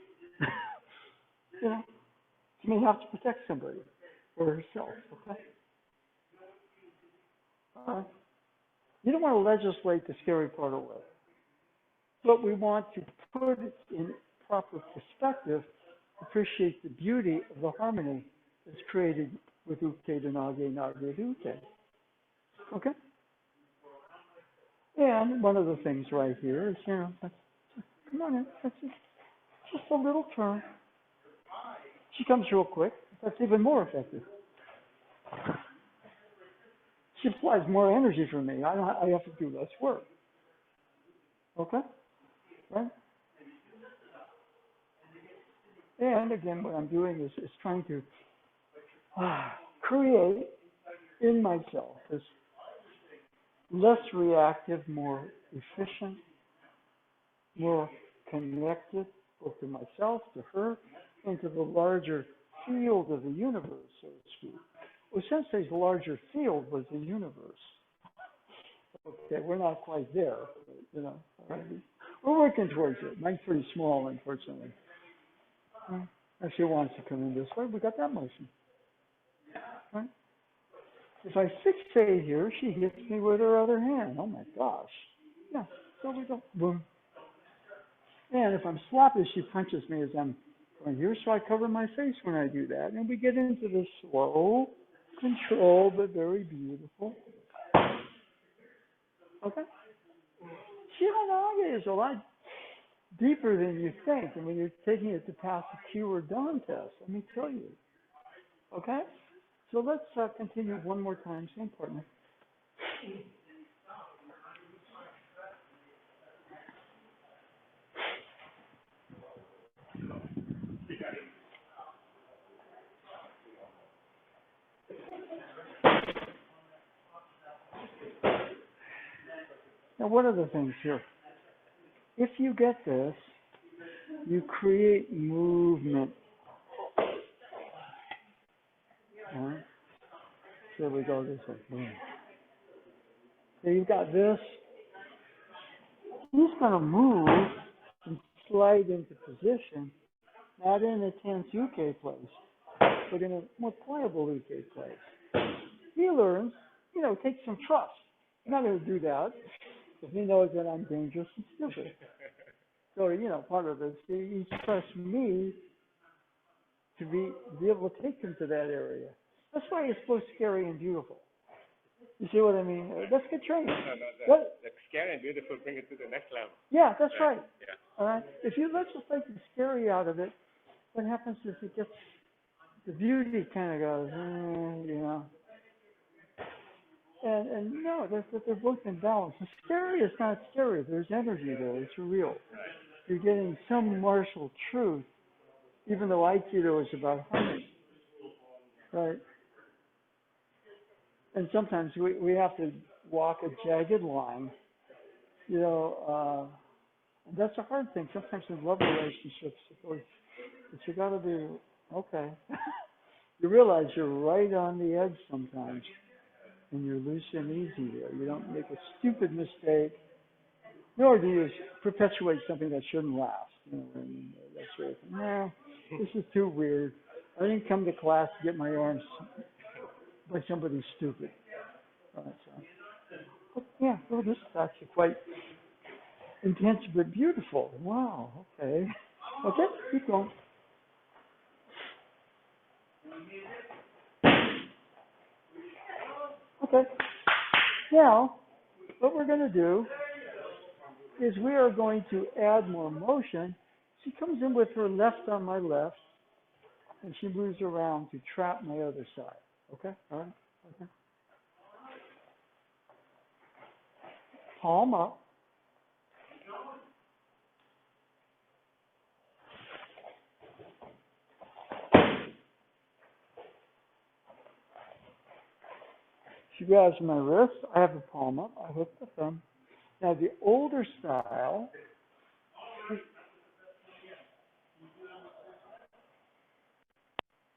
She may have to protect somebody or herself, okay? You don't want to legislate the scary part away, but we want to put it in proper perspective, appreciate the beauty of the harmony that's created with Uke to Nage, Nage to Uke. Okay? And one of the things right here is, come on in, that's just a little turn. She comes real quick. That's even more effective. She applies more energy for me. I have to do less work. Okay? Right? And again, what I'm doing is trying to create in myself this less reactive, more efficient, more connected, both to myself, to her, and to the larger field of the universe, so to speak. Well, Sensei's larger field was the universe. Okay, we're not quite there, right? We're working towards it. Mine's pretty small, unfortunately. If she wants to come in this way, we got that motion. Right? If I fixate here, she hits me with her other hand. Oh my gosh. Yeah, so we go, boom. And if I'm sloppy, she punches me as I'm going here, so I cover my face when I do that. And we get into this slow, controlled, but very beautiful. Okay? Shihonage is a lot deeper than you think. And when you're taking it to pass the Q or Dawn test, let me tell you. Okay? So let's continue one more time, same partner. Now, one of the things here, if you get this, you create movement. All right? So we go this way. So you've got this. He's going to move and slide into position, not in a tense UK place, but in a more pliable UK place. He learns, take some trust. I'm not going to do that if he knows that I'm dangerous and stupid. So, part of this, he trusts me to be able to take him to that area. That's why it's both scary and beautiful. You see what I mean? That's good training. No, the scary and beautiful bring it to the next level. Yeah, that's right. Yeah. All right. If you let just take the scary out of it, what happens is it gets the beauty kind of goes, you know. And no, they're both in balance. The scary is not scary. There's energy there. It's real. You're getting some martial truth, even though Aikido is about harmony, right? And sometimes we have to walk a jagged line, you know. And that's a hard thing. Sometimes in love relationships, but you got to be okay. You realize you're right on the edge sometimes, and you're loose and easy there. You don't make a stupid mistake, nor do you perpetuate something that shouldn't last. You know, and that sort of thing. No, this is too weird. I didn't come to class to get my arms by somebody stupid. So, but yeah, well, this is actually quite intense but beautiful. Wow. Okay. Okay. Keep going. Okay. Now, what we're going to do is we are going to add more motion. She comes in with her left on my left, and she moves around to trap my other side. Okay? All right? Okay. Palm up. She grabs my wrist. I have the palm up. I hook the thumb. Now, the older style,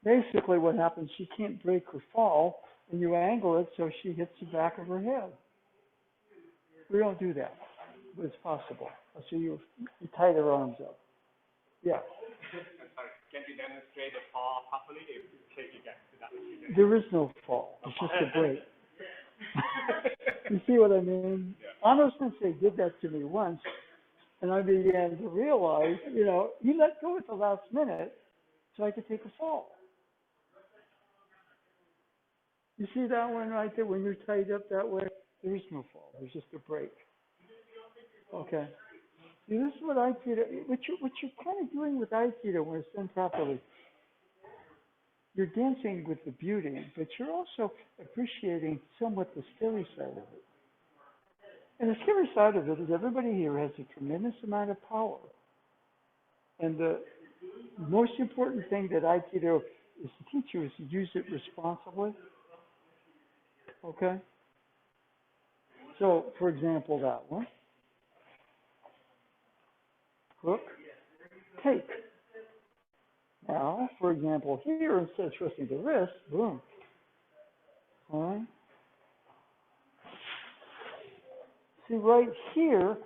basically what happens, she can't break or fall, and you angle it so she hits the back of her head. We don't do that, but it's possible. So you tie her arms up. Yeah. Can you demonstrate the fall properly if you get to that? There is no fall. It's just a break. You see what I mean? Yeah. Ano Sensei did that to me once, and I began to realize, you know, he let go at the last minute so I could take a fall. You see that one right there? When you're tied up that way, there is no fall. There's just a break. Okay. See, this is what Aikido, what you're kind of doing with Aikido when it's done properly. You're dancing with the beauty, but you're also appreciating somewhat the scary side of it. And the scary side of it is everybody here has a tremendous amount of power. And the most important thing that Aikido is to teach you is to use it responsibly. Okay? So, for example, that one. Hook, take. Now, for example, here, instead of twisting the wrist, boom. All right? See, right here,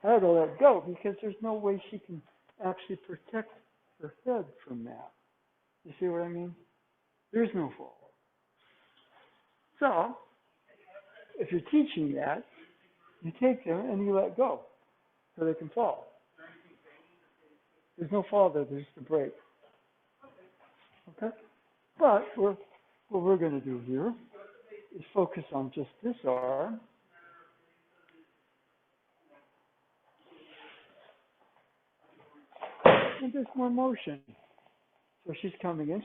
I had to let go because there's no way she can actually protect her head from that. You see what I mean? There's no fall. So, if you're teaching that, you take them and you let go so they can fall. There's no fall there, there's just a break. Okay? But what we're going to do here is focus on just this arm. And there's more motion. So she's coming in.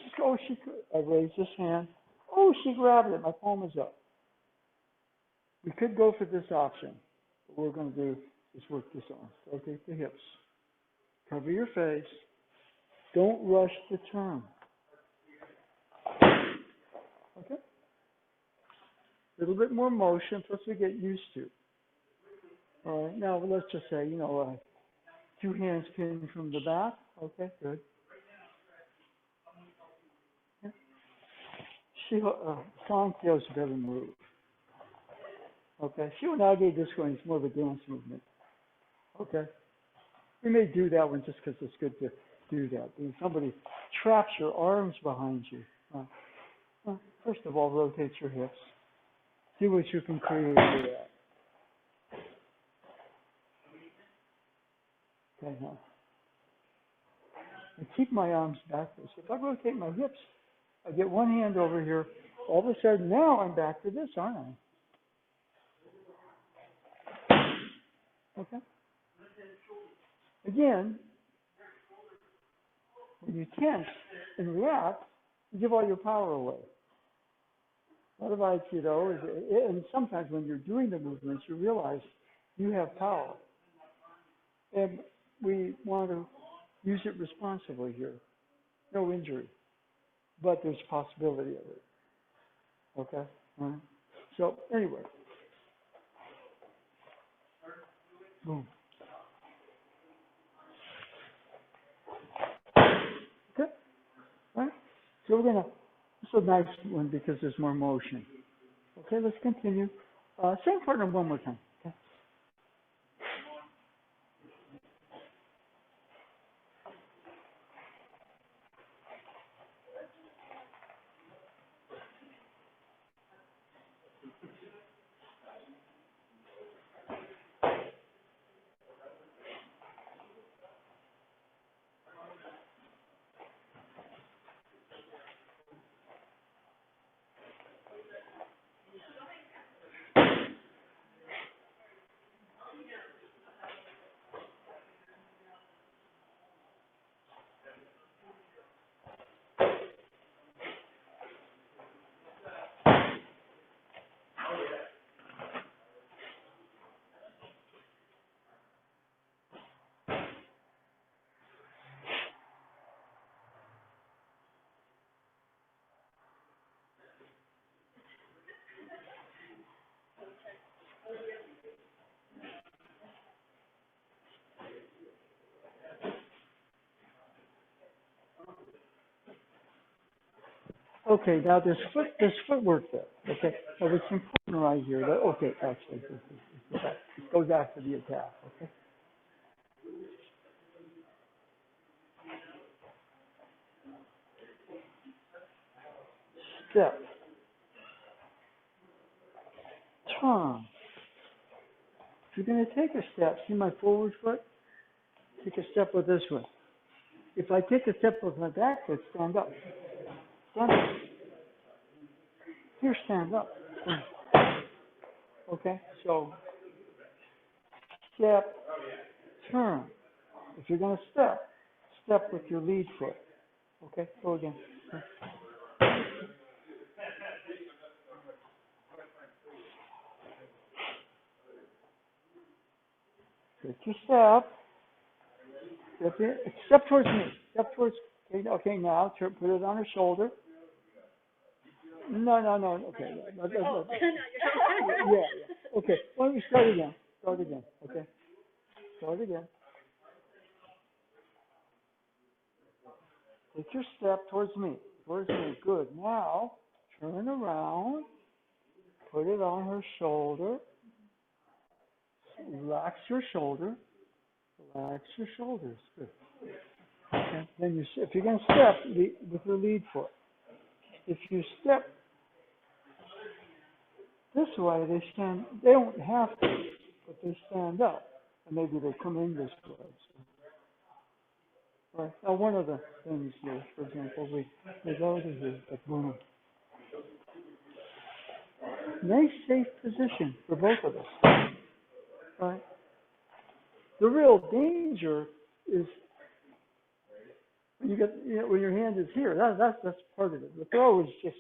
I raised this hand. Oh, she grabbed it. My palm is up. We could go for this option. What we're going to do is work this arm. Rotate the hips. Cover your face. Don't rush the turn. Okay? A little bit more motion, plus we get used to. All right, now let's just say, two hands pinned from the back. Okay, good. Sankyo's a better move. Okay, Shiwanage, this one is more of a dance movement. Okay. We may do that one just because it's good to do that. When somebody traps your arms behind you, first of all, rotate your hips. See what you can create with that. Okay, now. And keep my arms backwards. If I rotate my hips, I get one hand over here, all of a sudden now I'm back to this, aren't I? Okay. Again, when you tense and react, you give all your power away. Otherwise, and sometimes when you're doing the movements, you realize you have power. And we want to use it responsibly here. No injury, but there's possibility of it. Okay? All right. So anyway. Boom. Okay? All right? So we're going to, this is a nice one because there's more motion. Okay, let's continue. Same partner one more time. Okay? Okay, now there's footwork there. Okay, so it's important right here. Okay, actually, this goes after the attack. Okay. Step. Turn. If you're going to take a step, see my forward foot? Take a step with this one. If I take a step with my back foot, stand up. Stand up. Here, stand up. Okay, so step, turn. If you're going to step, step with your lead foot. Okay, go again. Take your step. Step in. Step towards me. Step towards. Okay, now put it on her shoulder. No. Okay. Yeah. Okay. Why don't we start again? Okay. Start again. Take your step towards me. Good. Now turn around. Put it on her shoulder. Relax your shoulder. Relax your shoulders. Good. Okay. Then if you're going to step with your lead foot, if you step this way, they don't have to, but they stand up. And maybe they come in this way. So, right. Now, one of the things here, for example, we go to here, like boom. Nice, safe position for both of us. Right? The real danger is when your hand is here. That's part of it. The throw is just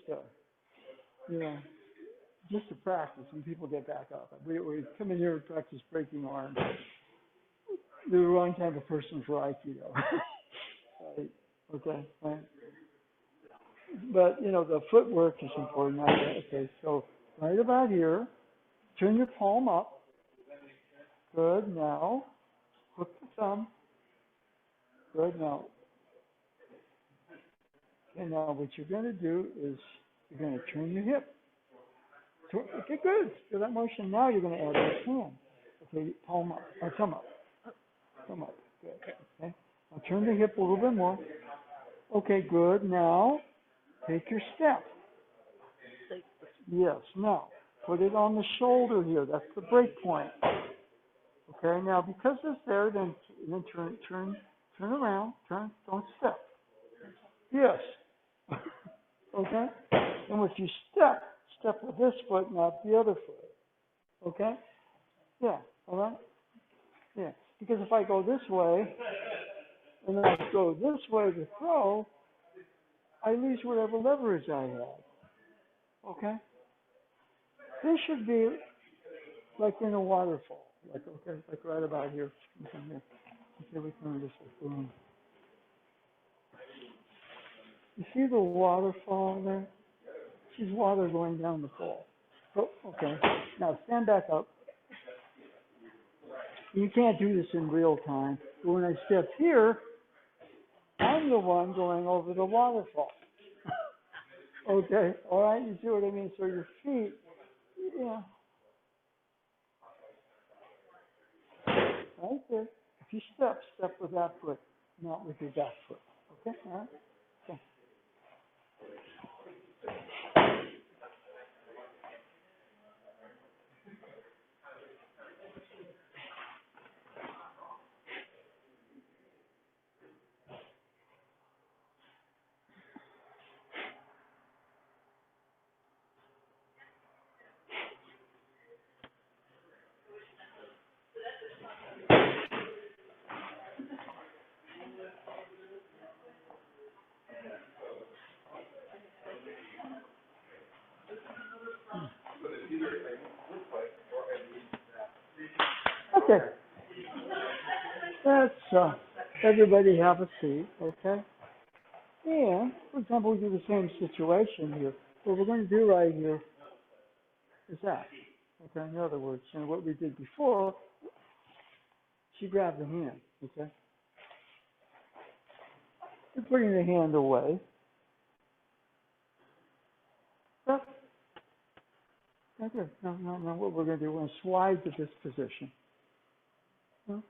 just a practice when people get back up. We come in here and practice breaking arms. They're the wrong type of person for Aikido. Right? Okay. Right? But the footwork is important. Okay, so right about here, turn your palm up. Good. Now, hook the thumb. Good. Now. Okay. Now, what you're going to do is you're going to turn your hip. Okay. Good. So that motion. Now you're going to add this hand. Okay. Palm up. Or thumb up. Thumb up. Good. Okay. Now turn the hip a little bit more. Okay. Good. Now. Take your step. Yes. Now, put it on the shoulder here. That's the break point. Okay. Now, because it's there, then turn around. Turn. Don't step. Yes. Okay. And if you step with this foot, not the other foot. Okay? Yeah, all right? Yeah, because if I go this way, and then I go this way to throw, I lose whatever leverage I have. Okay? This should be like in a waterfall. Like, okay, like right about here. Okay, we turn this way. Boom. You see the waterfall there? She's water going down the fall. Oh, okay. Now stand back up. You can't do this in real time. But when I step here, I'm the one going over the waterfall. Okay, all right, you see what I mean? So your feet, yeah, right there. If you step with that foot, not with your back foot. Okay, all right? Okay. Okay. Let's everybody have a seat, okay? And, for example, we do the same situation here. What we're going to do right here is that. Okay, in other words, and what we did before, she grabbed the hand, okay? You're putting the hand away. That's good. No, what we're going to do, we're going to slide to this position. No?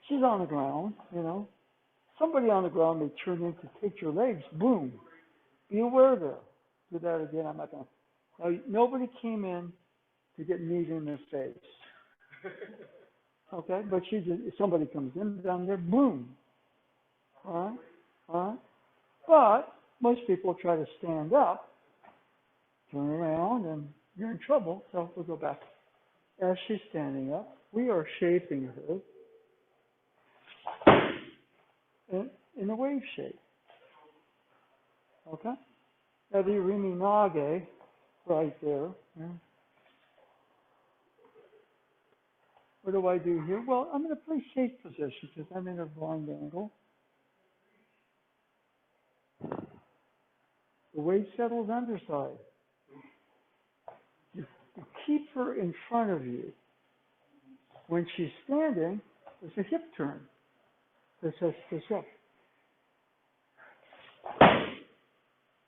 She's on the ground, you know. Somebody on the ground may turn in to take your legs. Boom. Be aware there. Do that again. I'm not going to. Now, nobody came in to get kneed in the face. Okay? But she just, if somebody comes in down there, boom. All right? All right? But most people try to stand up, turn around, and you're in trouble. So we'll go back. As she's standing up, we are shaping her in a wave shape. Okay? Now the Rimi Nage right there. Yeah. What do I do here? Well, I'm in a pretty safe position because I'm in a blind angle. The weight settles underside. You keep her in front of you. When she's standing, there's a hip turn. This up.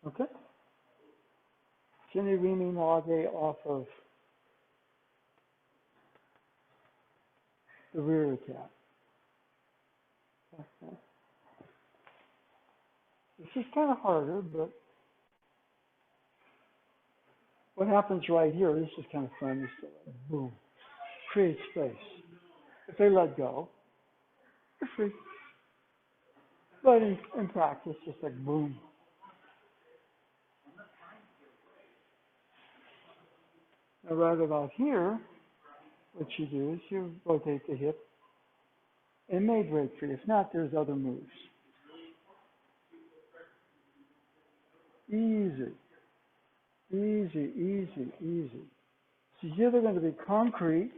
Okay? Shinny Rimi Nage off of the rear attack. Okay. This is kind of harder, but what happens right here, this is kind of fun, is boom, create space. If they let go, you're free. But in practice, it's like boom. Now right about here, what you do is you rotate the hip and may break free. If not, there's other moves. Easy, easy, easy, easy. She's either going to be concrete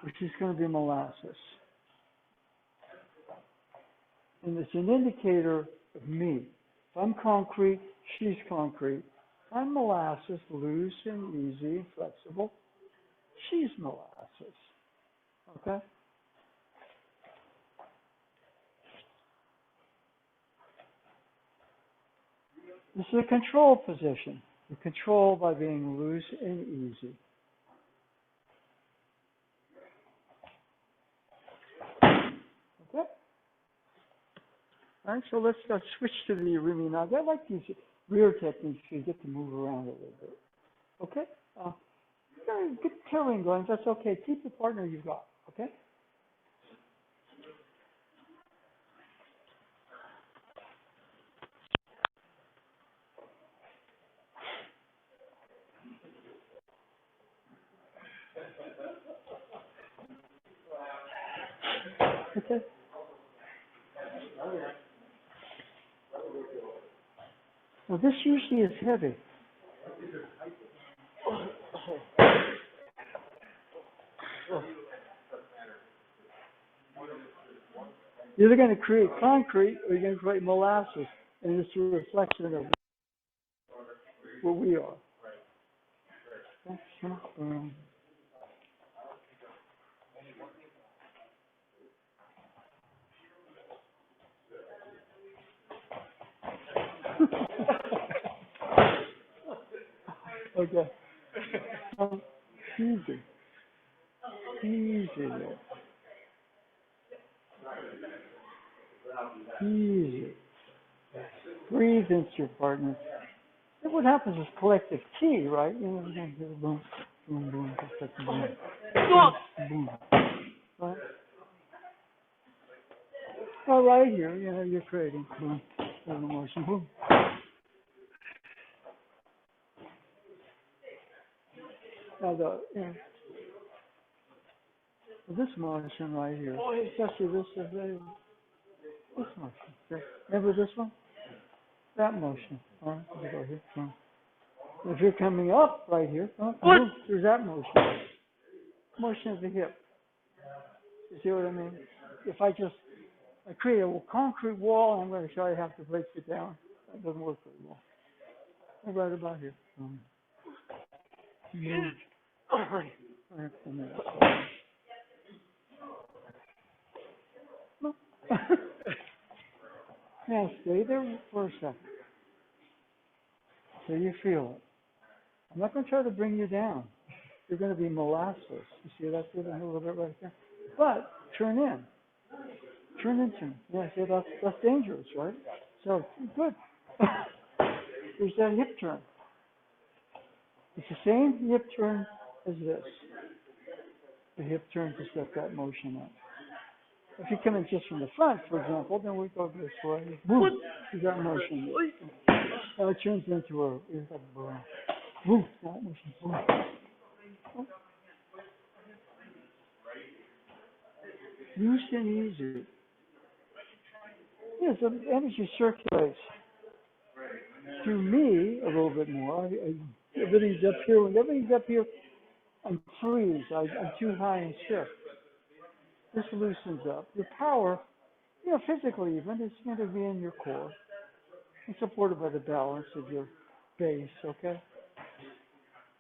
or she's going to be molasses. And it's an indicator of me. If I'm concrete, she's concrete. If I'm molasses, loose and easy, flexible, she's molasses. Okay? This is a control position. You control by being loose and easy. Okay? All right, so let's switch to the Rimi Nage. I like these rear techniques so you get to move around a little bit. Okay? Get tearing going. That's okay. Keep the partner you've got. Okay? Okay. Now this usually is heavy. You're either going to create concrete or you're going to create molasses, and it's a reflection of what we are. Okay. Easy. Easy there. Easy. Breathe into your partner. And what happens is collective T, right? You know, you're going to do boom, boom, boom, just like boom, boom, right? Well, right here, you know, you're creating boom, boom, motion, boom. Now this motion right here, especially this motion. Okay. Remember this one? That motion. All right, you go here. Boom. If you're coming up right here, boom, there's that motion. Motion of the hip. You see what I mean? If I create a concrete wall, I'm going to show you how to break it down. That doesn't work very well. I'm right about here. Now stay there for a second. So you feel it. I'm not going to try to bring you down. You're going to be molasses. You see that a little bit right there? But turn in. Turn into me. Yeah, see, that's dangerous, right? So, good. There's that hip turn. It's the same hip turn as this. The hip turn to set that motion up. If you come in just from the front, for example, then we go this way. Boom. You got motion. Now it turns into a boom. Boom. That motion. Boom. Loose and easy. Yes, the energy circulates through me a little bit more. Everything's up here. When everything's up here, I'm freeze. I'm too high and stiff. This loosens up. Your power, you know, physically even, is going to be in your core. It's supported by the balance of your base, okay?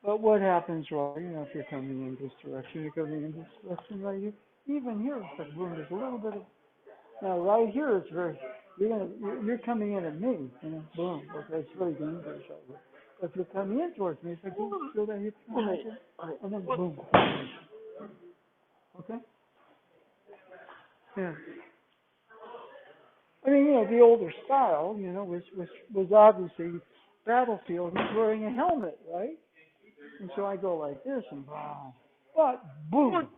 But what happens, right, you know, if you're coming in this direction, you're coming in this direction right here. Even here, it's like, boom, there's a little bit of, now right here, it's very, you're coming in at me, you know, boom, okay, it's really dangerous right here. But if you're coming in towards me, it's like, boom, feel that hip, and then boom. Okay? Yeah. I mean, you know, the older style, you know, was obviously battlefield. He's wearing a helmet, right? And so I go like this and wow. But boom.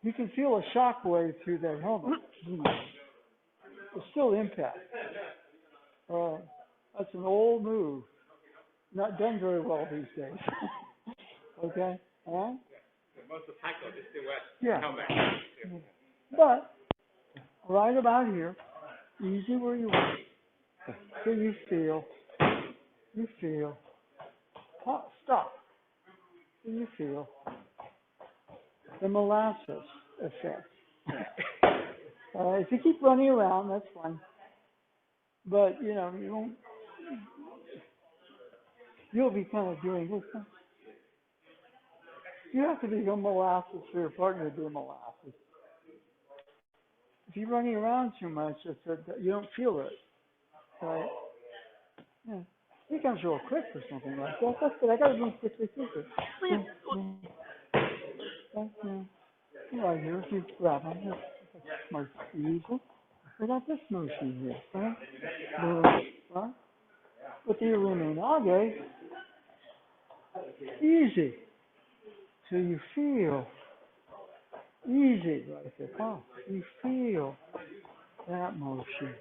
You can feel a shock wave through that helmet. Boom. It's still impact. That's an old move. Not done very well these days. Okay? All right? Most of the tackle is still wet. Yeah. Helmet. But right about here, easy where you want. So you feel, stop. So you feel the molasses effect. If you keep running around, that's fine. But, you know, you'll be kind of doing this. You have to become molasses for your partner to do molasses. If you're running around too much, you don't feel it. Right? Yeah. He comes real quick or something like that. That's good. I got to move quickly. Right here, if you grab on this, smart easy. We got this motion here, right? Right? With the Illuminati, easy. So you feel easy right there. Oh, you feel that motion.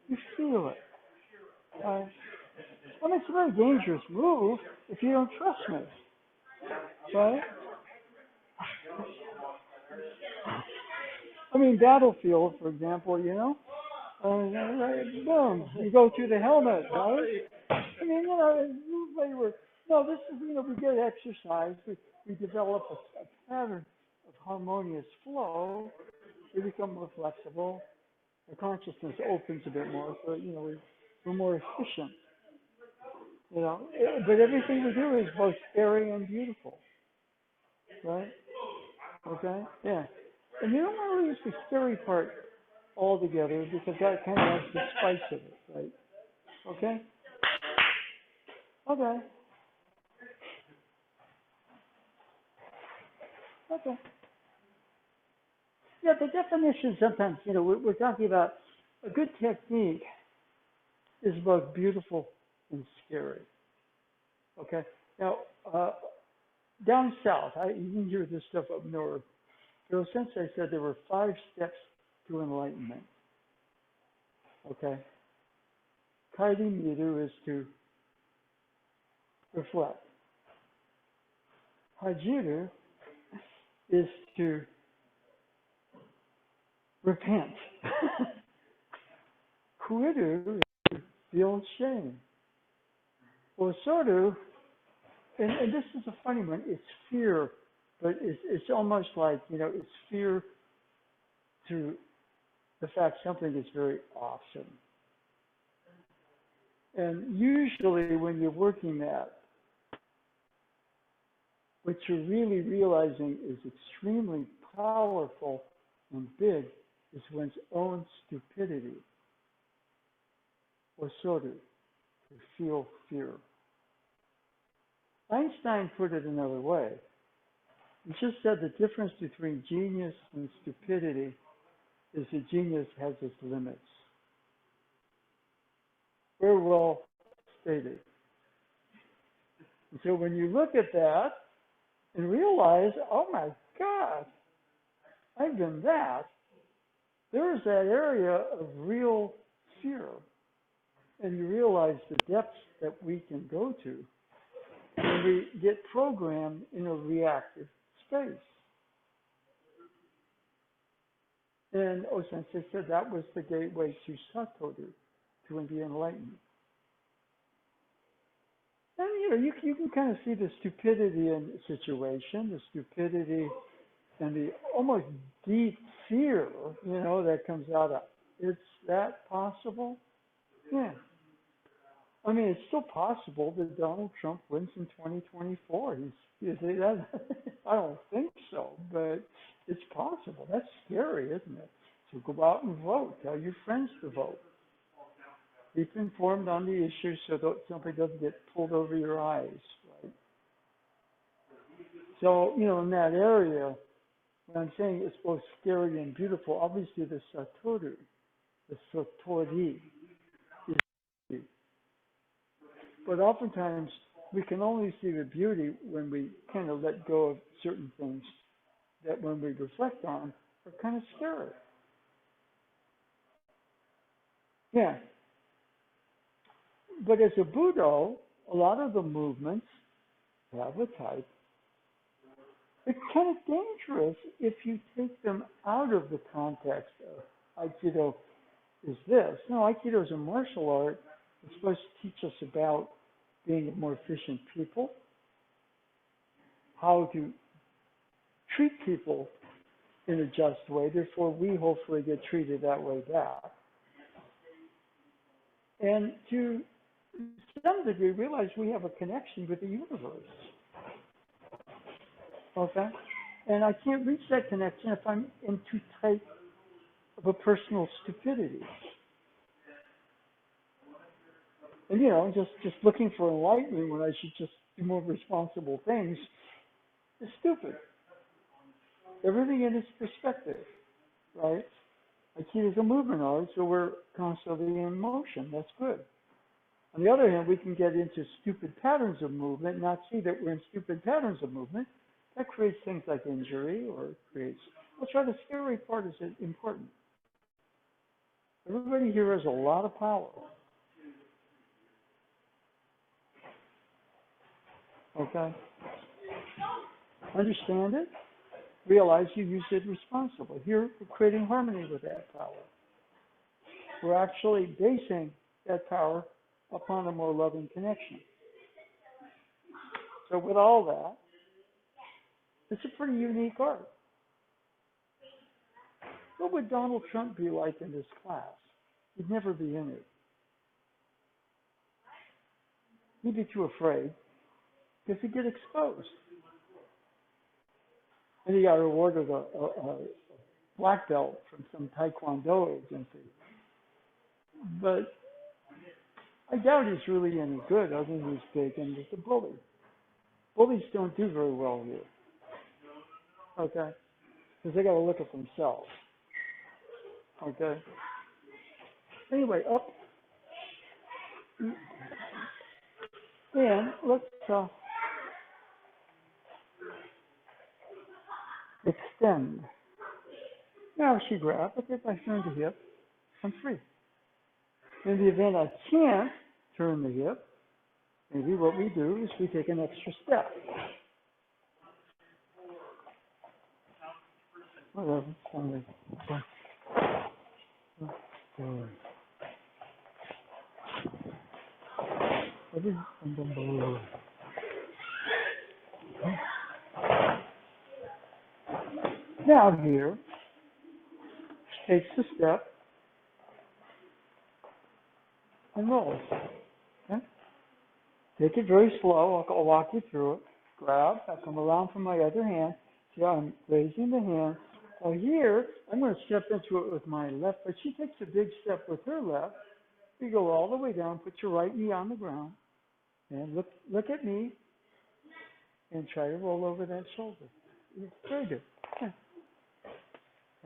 You feel it. Right? I mean, it's a very dangerous move if you don't trust me. Right? I mean, battlefield, for example, boom, you go through the helmet, right? I mean, they were, no, this is, we get exercise, we develop a pattern of harmonious flow, we become more flexible, the consciousness opens a bit more, so, we're more efficient, but everything we do is both scary and beautiful, right? Okay? Yeah. And you don't want to lose the scary part altogether because that kind of adds the spice of it, right? Okay? Okay. Okay. Yeah, the definition sometimes, we're talking about a good technique is both beautiful and scary. Okay? Now, down south, you can hear this stuff up north. Bill Sensei said there were 5 steps to enlightenment. Okay? Kaidi Miru is to reflect. Hajiru is to repent. Kuiru is to feel shame. Osoru, and this is a funny one, it's fear, but it's almost like, it's fear through the fact something is very awesome. And usually when you're working that, what you're really realizing is extremely powerful and big is one's own stupidity, or sort of, to feel fear. Einstein put it another way. He just said the difference between genius and stupidity is that genius has its limits. Very well stated. And so when you look at that and realize, oh my God, I've been that, there's that area of real fear. And you realize the depths that we can go to when we get programmed in a reactive space. And Osensei said that was the gateway to Satoru, to the enlightenment. And you can kind of see the stupidity in the situation, the stupidity and the almost deep fear, that comes out of, it's that possible? Yeah. I mean, it's still possible that Donald Trump wins in 2024. I don't think so, but it's possible. That's scary, isn't it? So go out and vote. Tell your friends to vote. Keep informed on the issue so that something doesn't get pulled over your eyes, right? So, in that area, when I'm saying it's both scary and beautiful, obviously the Satoru, the Satori, is beauty. But oftentimes, we can only see the beauty when we kind of let go of certain things that when we reflect on are kind of scary. Yeah. But as a Buddha, a lot of the movements have a type. It's kind of dangerous if you take them out of the context of Aikido is this. No, Aikido is a martial art. It's supposed to teach us about being more efficient people, how to treat people in a just way. Therefore, we hopefully get treated that way back. And to some degree, realize we have a connection with the universe. Okay? And I can't reach that connection if I'm in too tight of a personal stupidity. And just looking for enlightenment when I should just do more responsible things is stupid. Everything in its perspective, right? Aikido is a movement art, so we're constantly in motion. That's good. On the other hand, we can get into stupid patterns of movement, and not see that we're in stupid patterns of movement. That creates things like injury or creates, that's why the scary part is important. Everybody here has a lot of power. Okay? Understand it? realize you use it responsibly. Here, we're creating harmony with that power. We're actually basing that power upon a more loving connection. So with all that, it's a pretty unique art. What would Donald Trump be like in this class? He'd never be in it. He'd be too afraid because he'd get exposed. And he got awarded a black belt from some Taekwondo agency. But I doubt he's really any good other than he's big and he's a bully. Bullies don't do very well here. Okay? Because they got to look at themselves. Okay? Anyway, up. And let's extend. Now she grabs. Okay, if I turn the hip, I'm free. In the event I can't turn the hip, maybe what we do is we take an extra step. Whatever. Now here, takes a step and rolls. Okay? Take it very slow. I'll walk you through it. Grab. I'll come around from my other hand. See, I'm raising the hand. Well, here, I'm going to step into it with my left, but she takes a big step with her left. You go all the way down, put your right knee on the ground, and look at me, and try to roll over that shoulder. It's very good. Okay.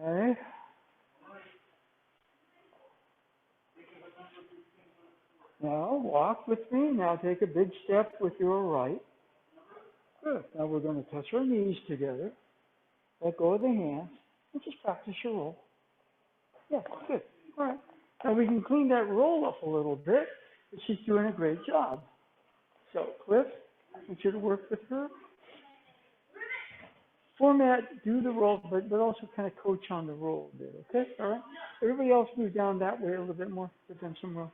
Okay. Now walk with me. Now take a big step with your right. Good. Now we're going to touch our knees together. Let go of the hands and just practice your roll. Yeah, good. All right. Now we can clean that roll up a little bit, but she's doing a great job. So Cliff, I want you to work with her. Format, do the roll, but also kind of coach on the roll a bit, okay? All right? Everybody else move down that way a little bit more. Give them some room.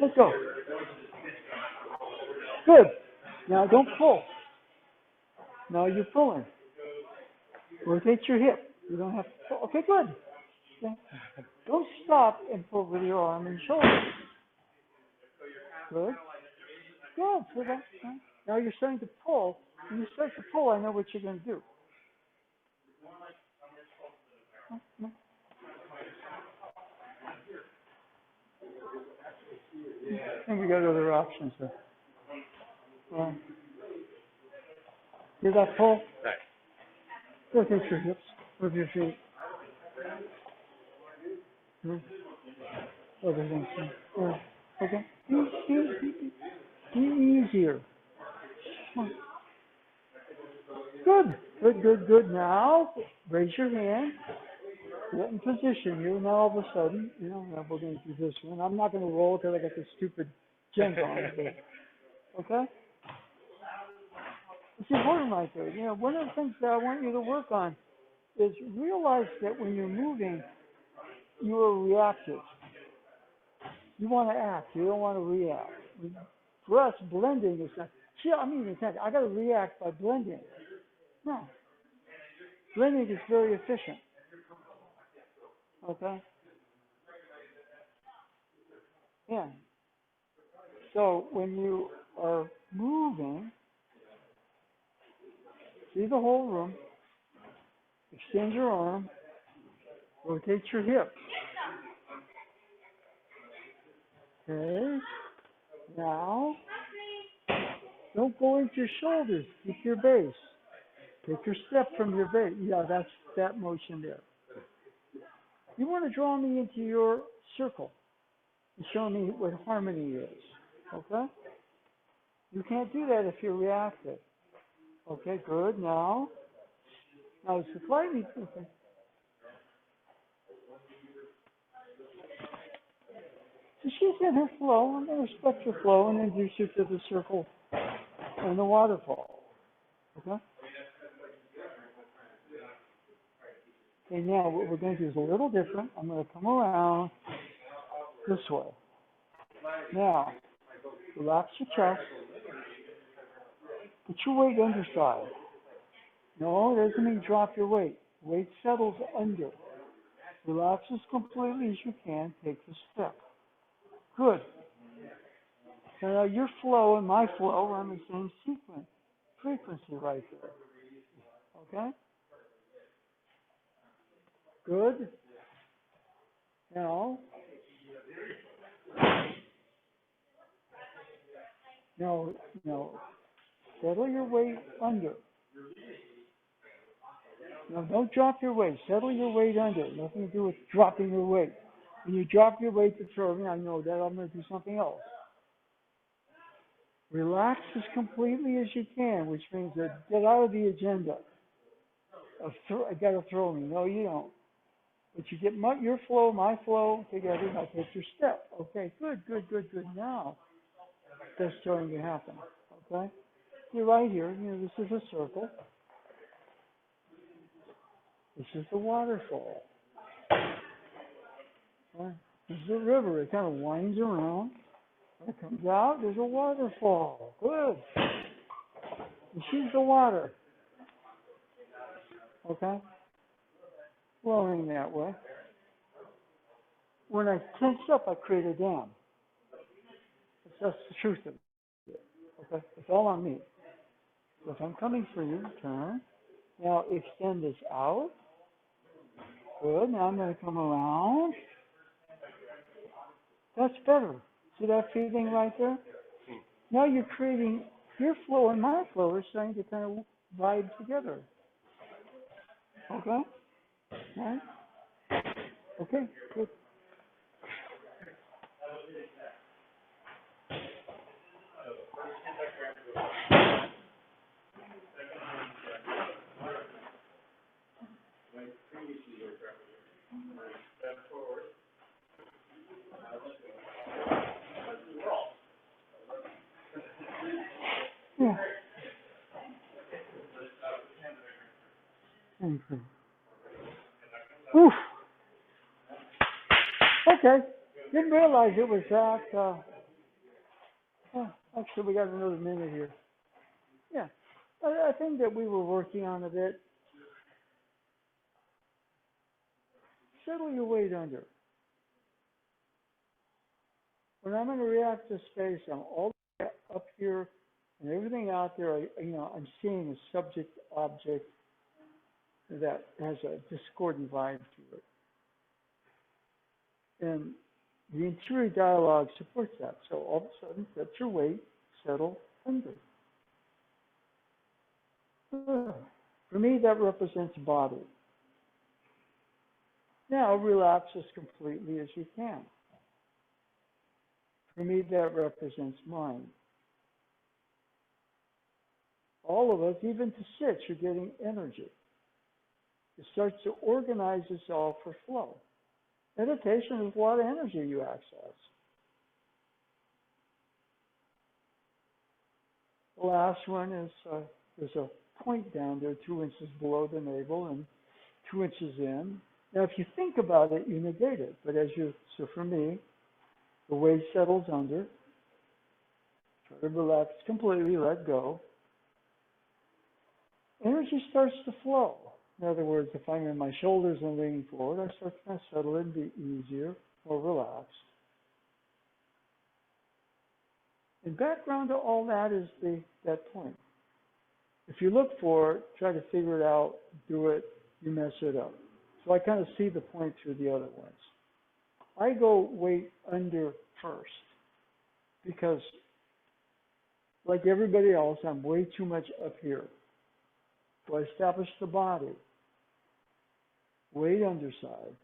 Let's go. Good. Now don't pull. Now you're pulling. Rotate your hip. You don't have to pull. Okay, good. Okay. Don't stop and pull with your arm and shoulder. Good. Good. So that, now you're starting to pull. When you start to pull, I know what you're going to do. And we got other options there. Hear that pull? Rotate your hips. Move your feet. Other things. Okay. Be easier. Good. Good. Now, raise your hand. Get in position here. Now, all of a sudden, we're going to do this one. I'm not going to roll until I get this stupid jump on. Okay? It's important right there. One of the things that I want you to work on is realize that when you're moving, you are reactive. You want to act. You don't want to react. For us, blending is not. I got to react by blending. No. Swimming is very efficient. Okay? Yeah. So when you are moving, see the whole room, extend your arm, rotate your hip. Okay. Now, don't go into your shoulders. Keep your base. Take your step from your base. Yeah, that's that motion there. You want to draw me into your circle and show me what harmony is. Okay? You can't do that if you're reactive. Okay, good. Now it's slightly different. So she's in her flow. I'm going to respect your flow and introduce you to the circle and the waterfall. Okay? Okay, now what we're going to do is a little different. I'm going to come around this way. Now, relax your chest. Put your weight underside. No, it doesn't mean drop your weight. Weight settles under. Relax as completely as you can. Take the step. Good. So now your flow and my flow are on the same frequency right there. Okay? Good. Now, settle your weight under. Now, don't drop your weight. Settle your weight under. Nothing to do with dropping your weight. When you drop your weight to throw me, I know that I'm going to do something else. Relax as completely as you can, which means that get out of the agenda of I got to throw me. No, you don't. But you get your flow, my flow together. Now take your step. Okay, good. Now, that's starting to happen. Okay, you're right here. This is a circle. This is the waterfall. Okay. This is a river. It kind of winds around. When it comes out, there's a waterfall. Good. You see the water. Okay? Flowing that way. When I tense up, I create a dam. That's the truth of it. Okay? It's all on me. So if I'm coming for you, turn. Now extend this out. Good. Now I'm going to come around. That's better. See that feeling right there? Now you're creating your flow and my flow are starting to kind of vibe together. Okay? All right? Okay, good. Yeah. Okay. Whew. Okay. Didn't realize it was that. Actually, we got another minute here. Yeah. I think that we were working on a bit. Settle your weight under. When I'm in a reactive space, I'm all the way up here, and everything out there, I'm seeing a subject object that has a discordant vibe to it. And the interior dialogue supports that. So all of a sudden, set your weight, settle under. For me, that represents body. Now, relax as completely as you can. For me, that represents mind. All of us, even to sit, you're getting energy. It starts to organize itself for flow. Meditation is a lot of energy you access. The last one is there's a point down there 2 inches below the navel and 2 inches in. Now, if you think about it, you negate it. But so for me, the weight settles under. Try to relax completely, let go. Energy starts to flow. In other words, if I'm in my shoulders and leaning forward, I start to kind of settle in, be easier, more relaxed. In background to all that is that point. If you look for it, try to figure it out, do it, you mess it up. So I kind of see the point through the other ones. I go weight under first because, like everybody else, I'm way too much up here. So I establish the body, weight underside.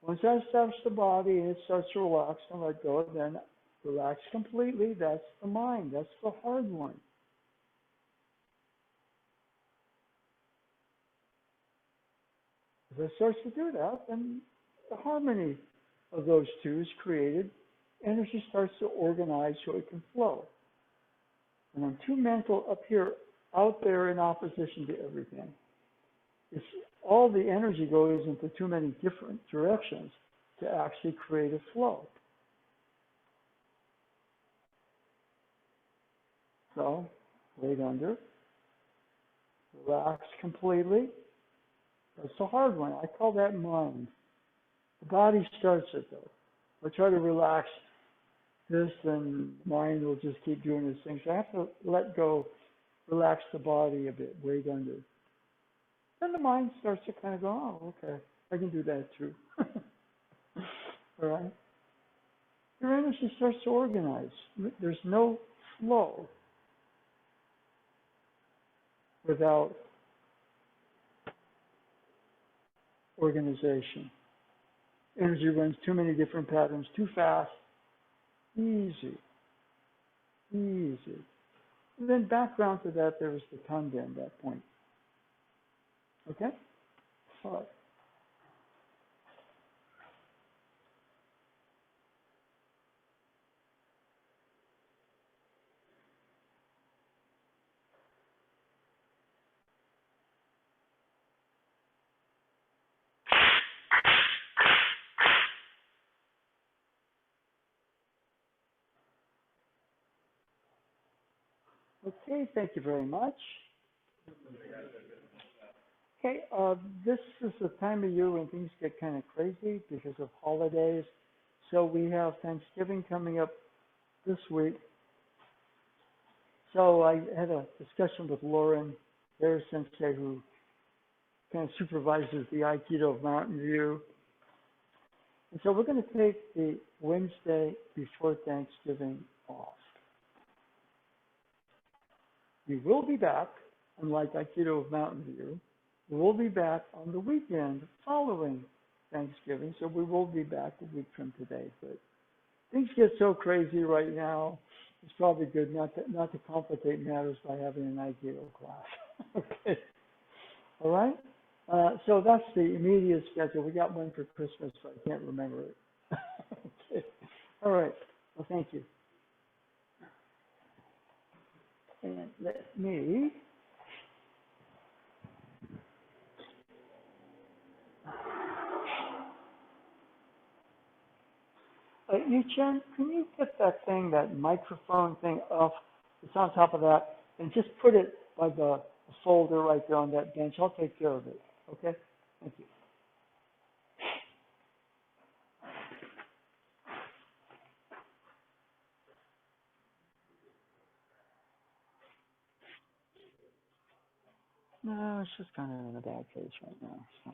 Once I establish the body and it starts to relax and let go, then relax completely. That's the mind. That's the hard one. As I start to do that, then the harmony of those two is created. Energy starts to organize so it can flow. And I'm too mental up here, out there in opposition to everything. It's, all the energy goes into too many different directions to actually create a flow. So, weight under, relax completely. That's the hard one. I call that mind. The body starts it though. I try to relax this and mind will just keep doing its thing. So I have to let go, relax the body a bit, weight under. Then the mind starts to kind of go, oh, okay, I can do that too. All right? Your energy starts to organize. There's no flow without organization. Energy runs too many different patterns, too fast, easy, easy. And then background to that, there was the Kandan, that point. Okay? All right. Okay, thank you very much. Okay, this is the time of year when things get kind of crazy because of holidays. So we have Thanksgiving coming up this week. So I had a discussion with Lauren, their sensei, who kind of supervises the Aikido of Mountain View. And so we're going to take the Wednesday before Thanksgiving off. We will be back, unlike Aikido of Mountain View, we will be back on the weekend following Thanksgiving, so we will be back a week from today. But things get so crazy right now, it's probably good not to complicate matters by having an Aikido class. Okay. All right? So that's the immediate schedule. We got one for Christmas, but I can't remember it. Okay. All right. Well, thank you. And let me Yu-Chen, can you get that thing, that microphone thing off? It's on top of that, and just put it by the folder right there on that bench. I'll take care of it. Okay? Thank you. No, it's just kind of in a bad place right now. So.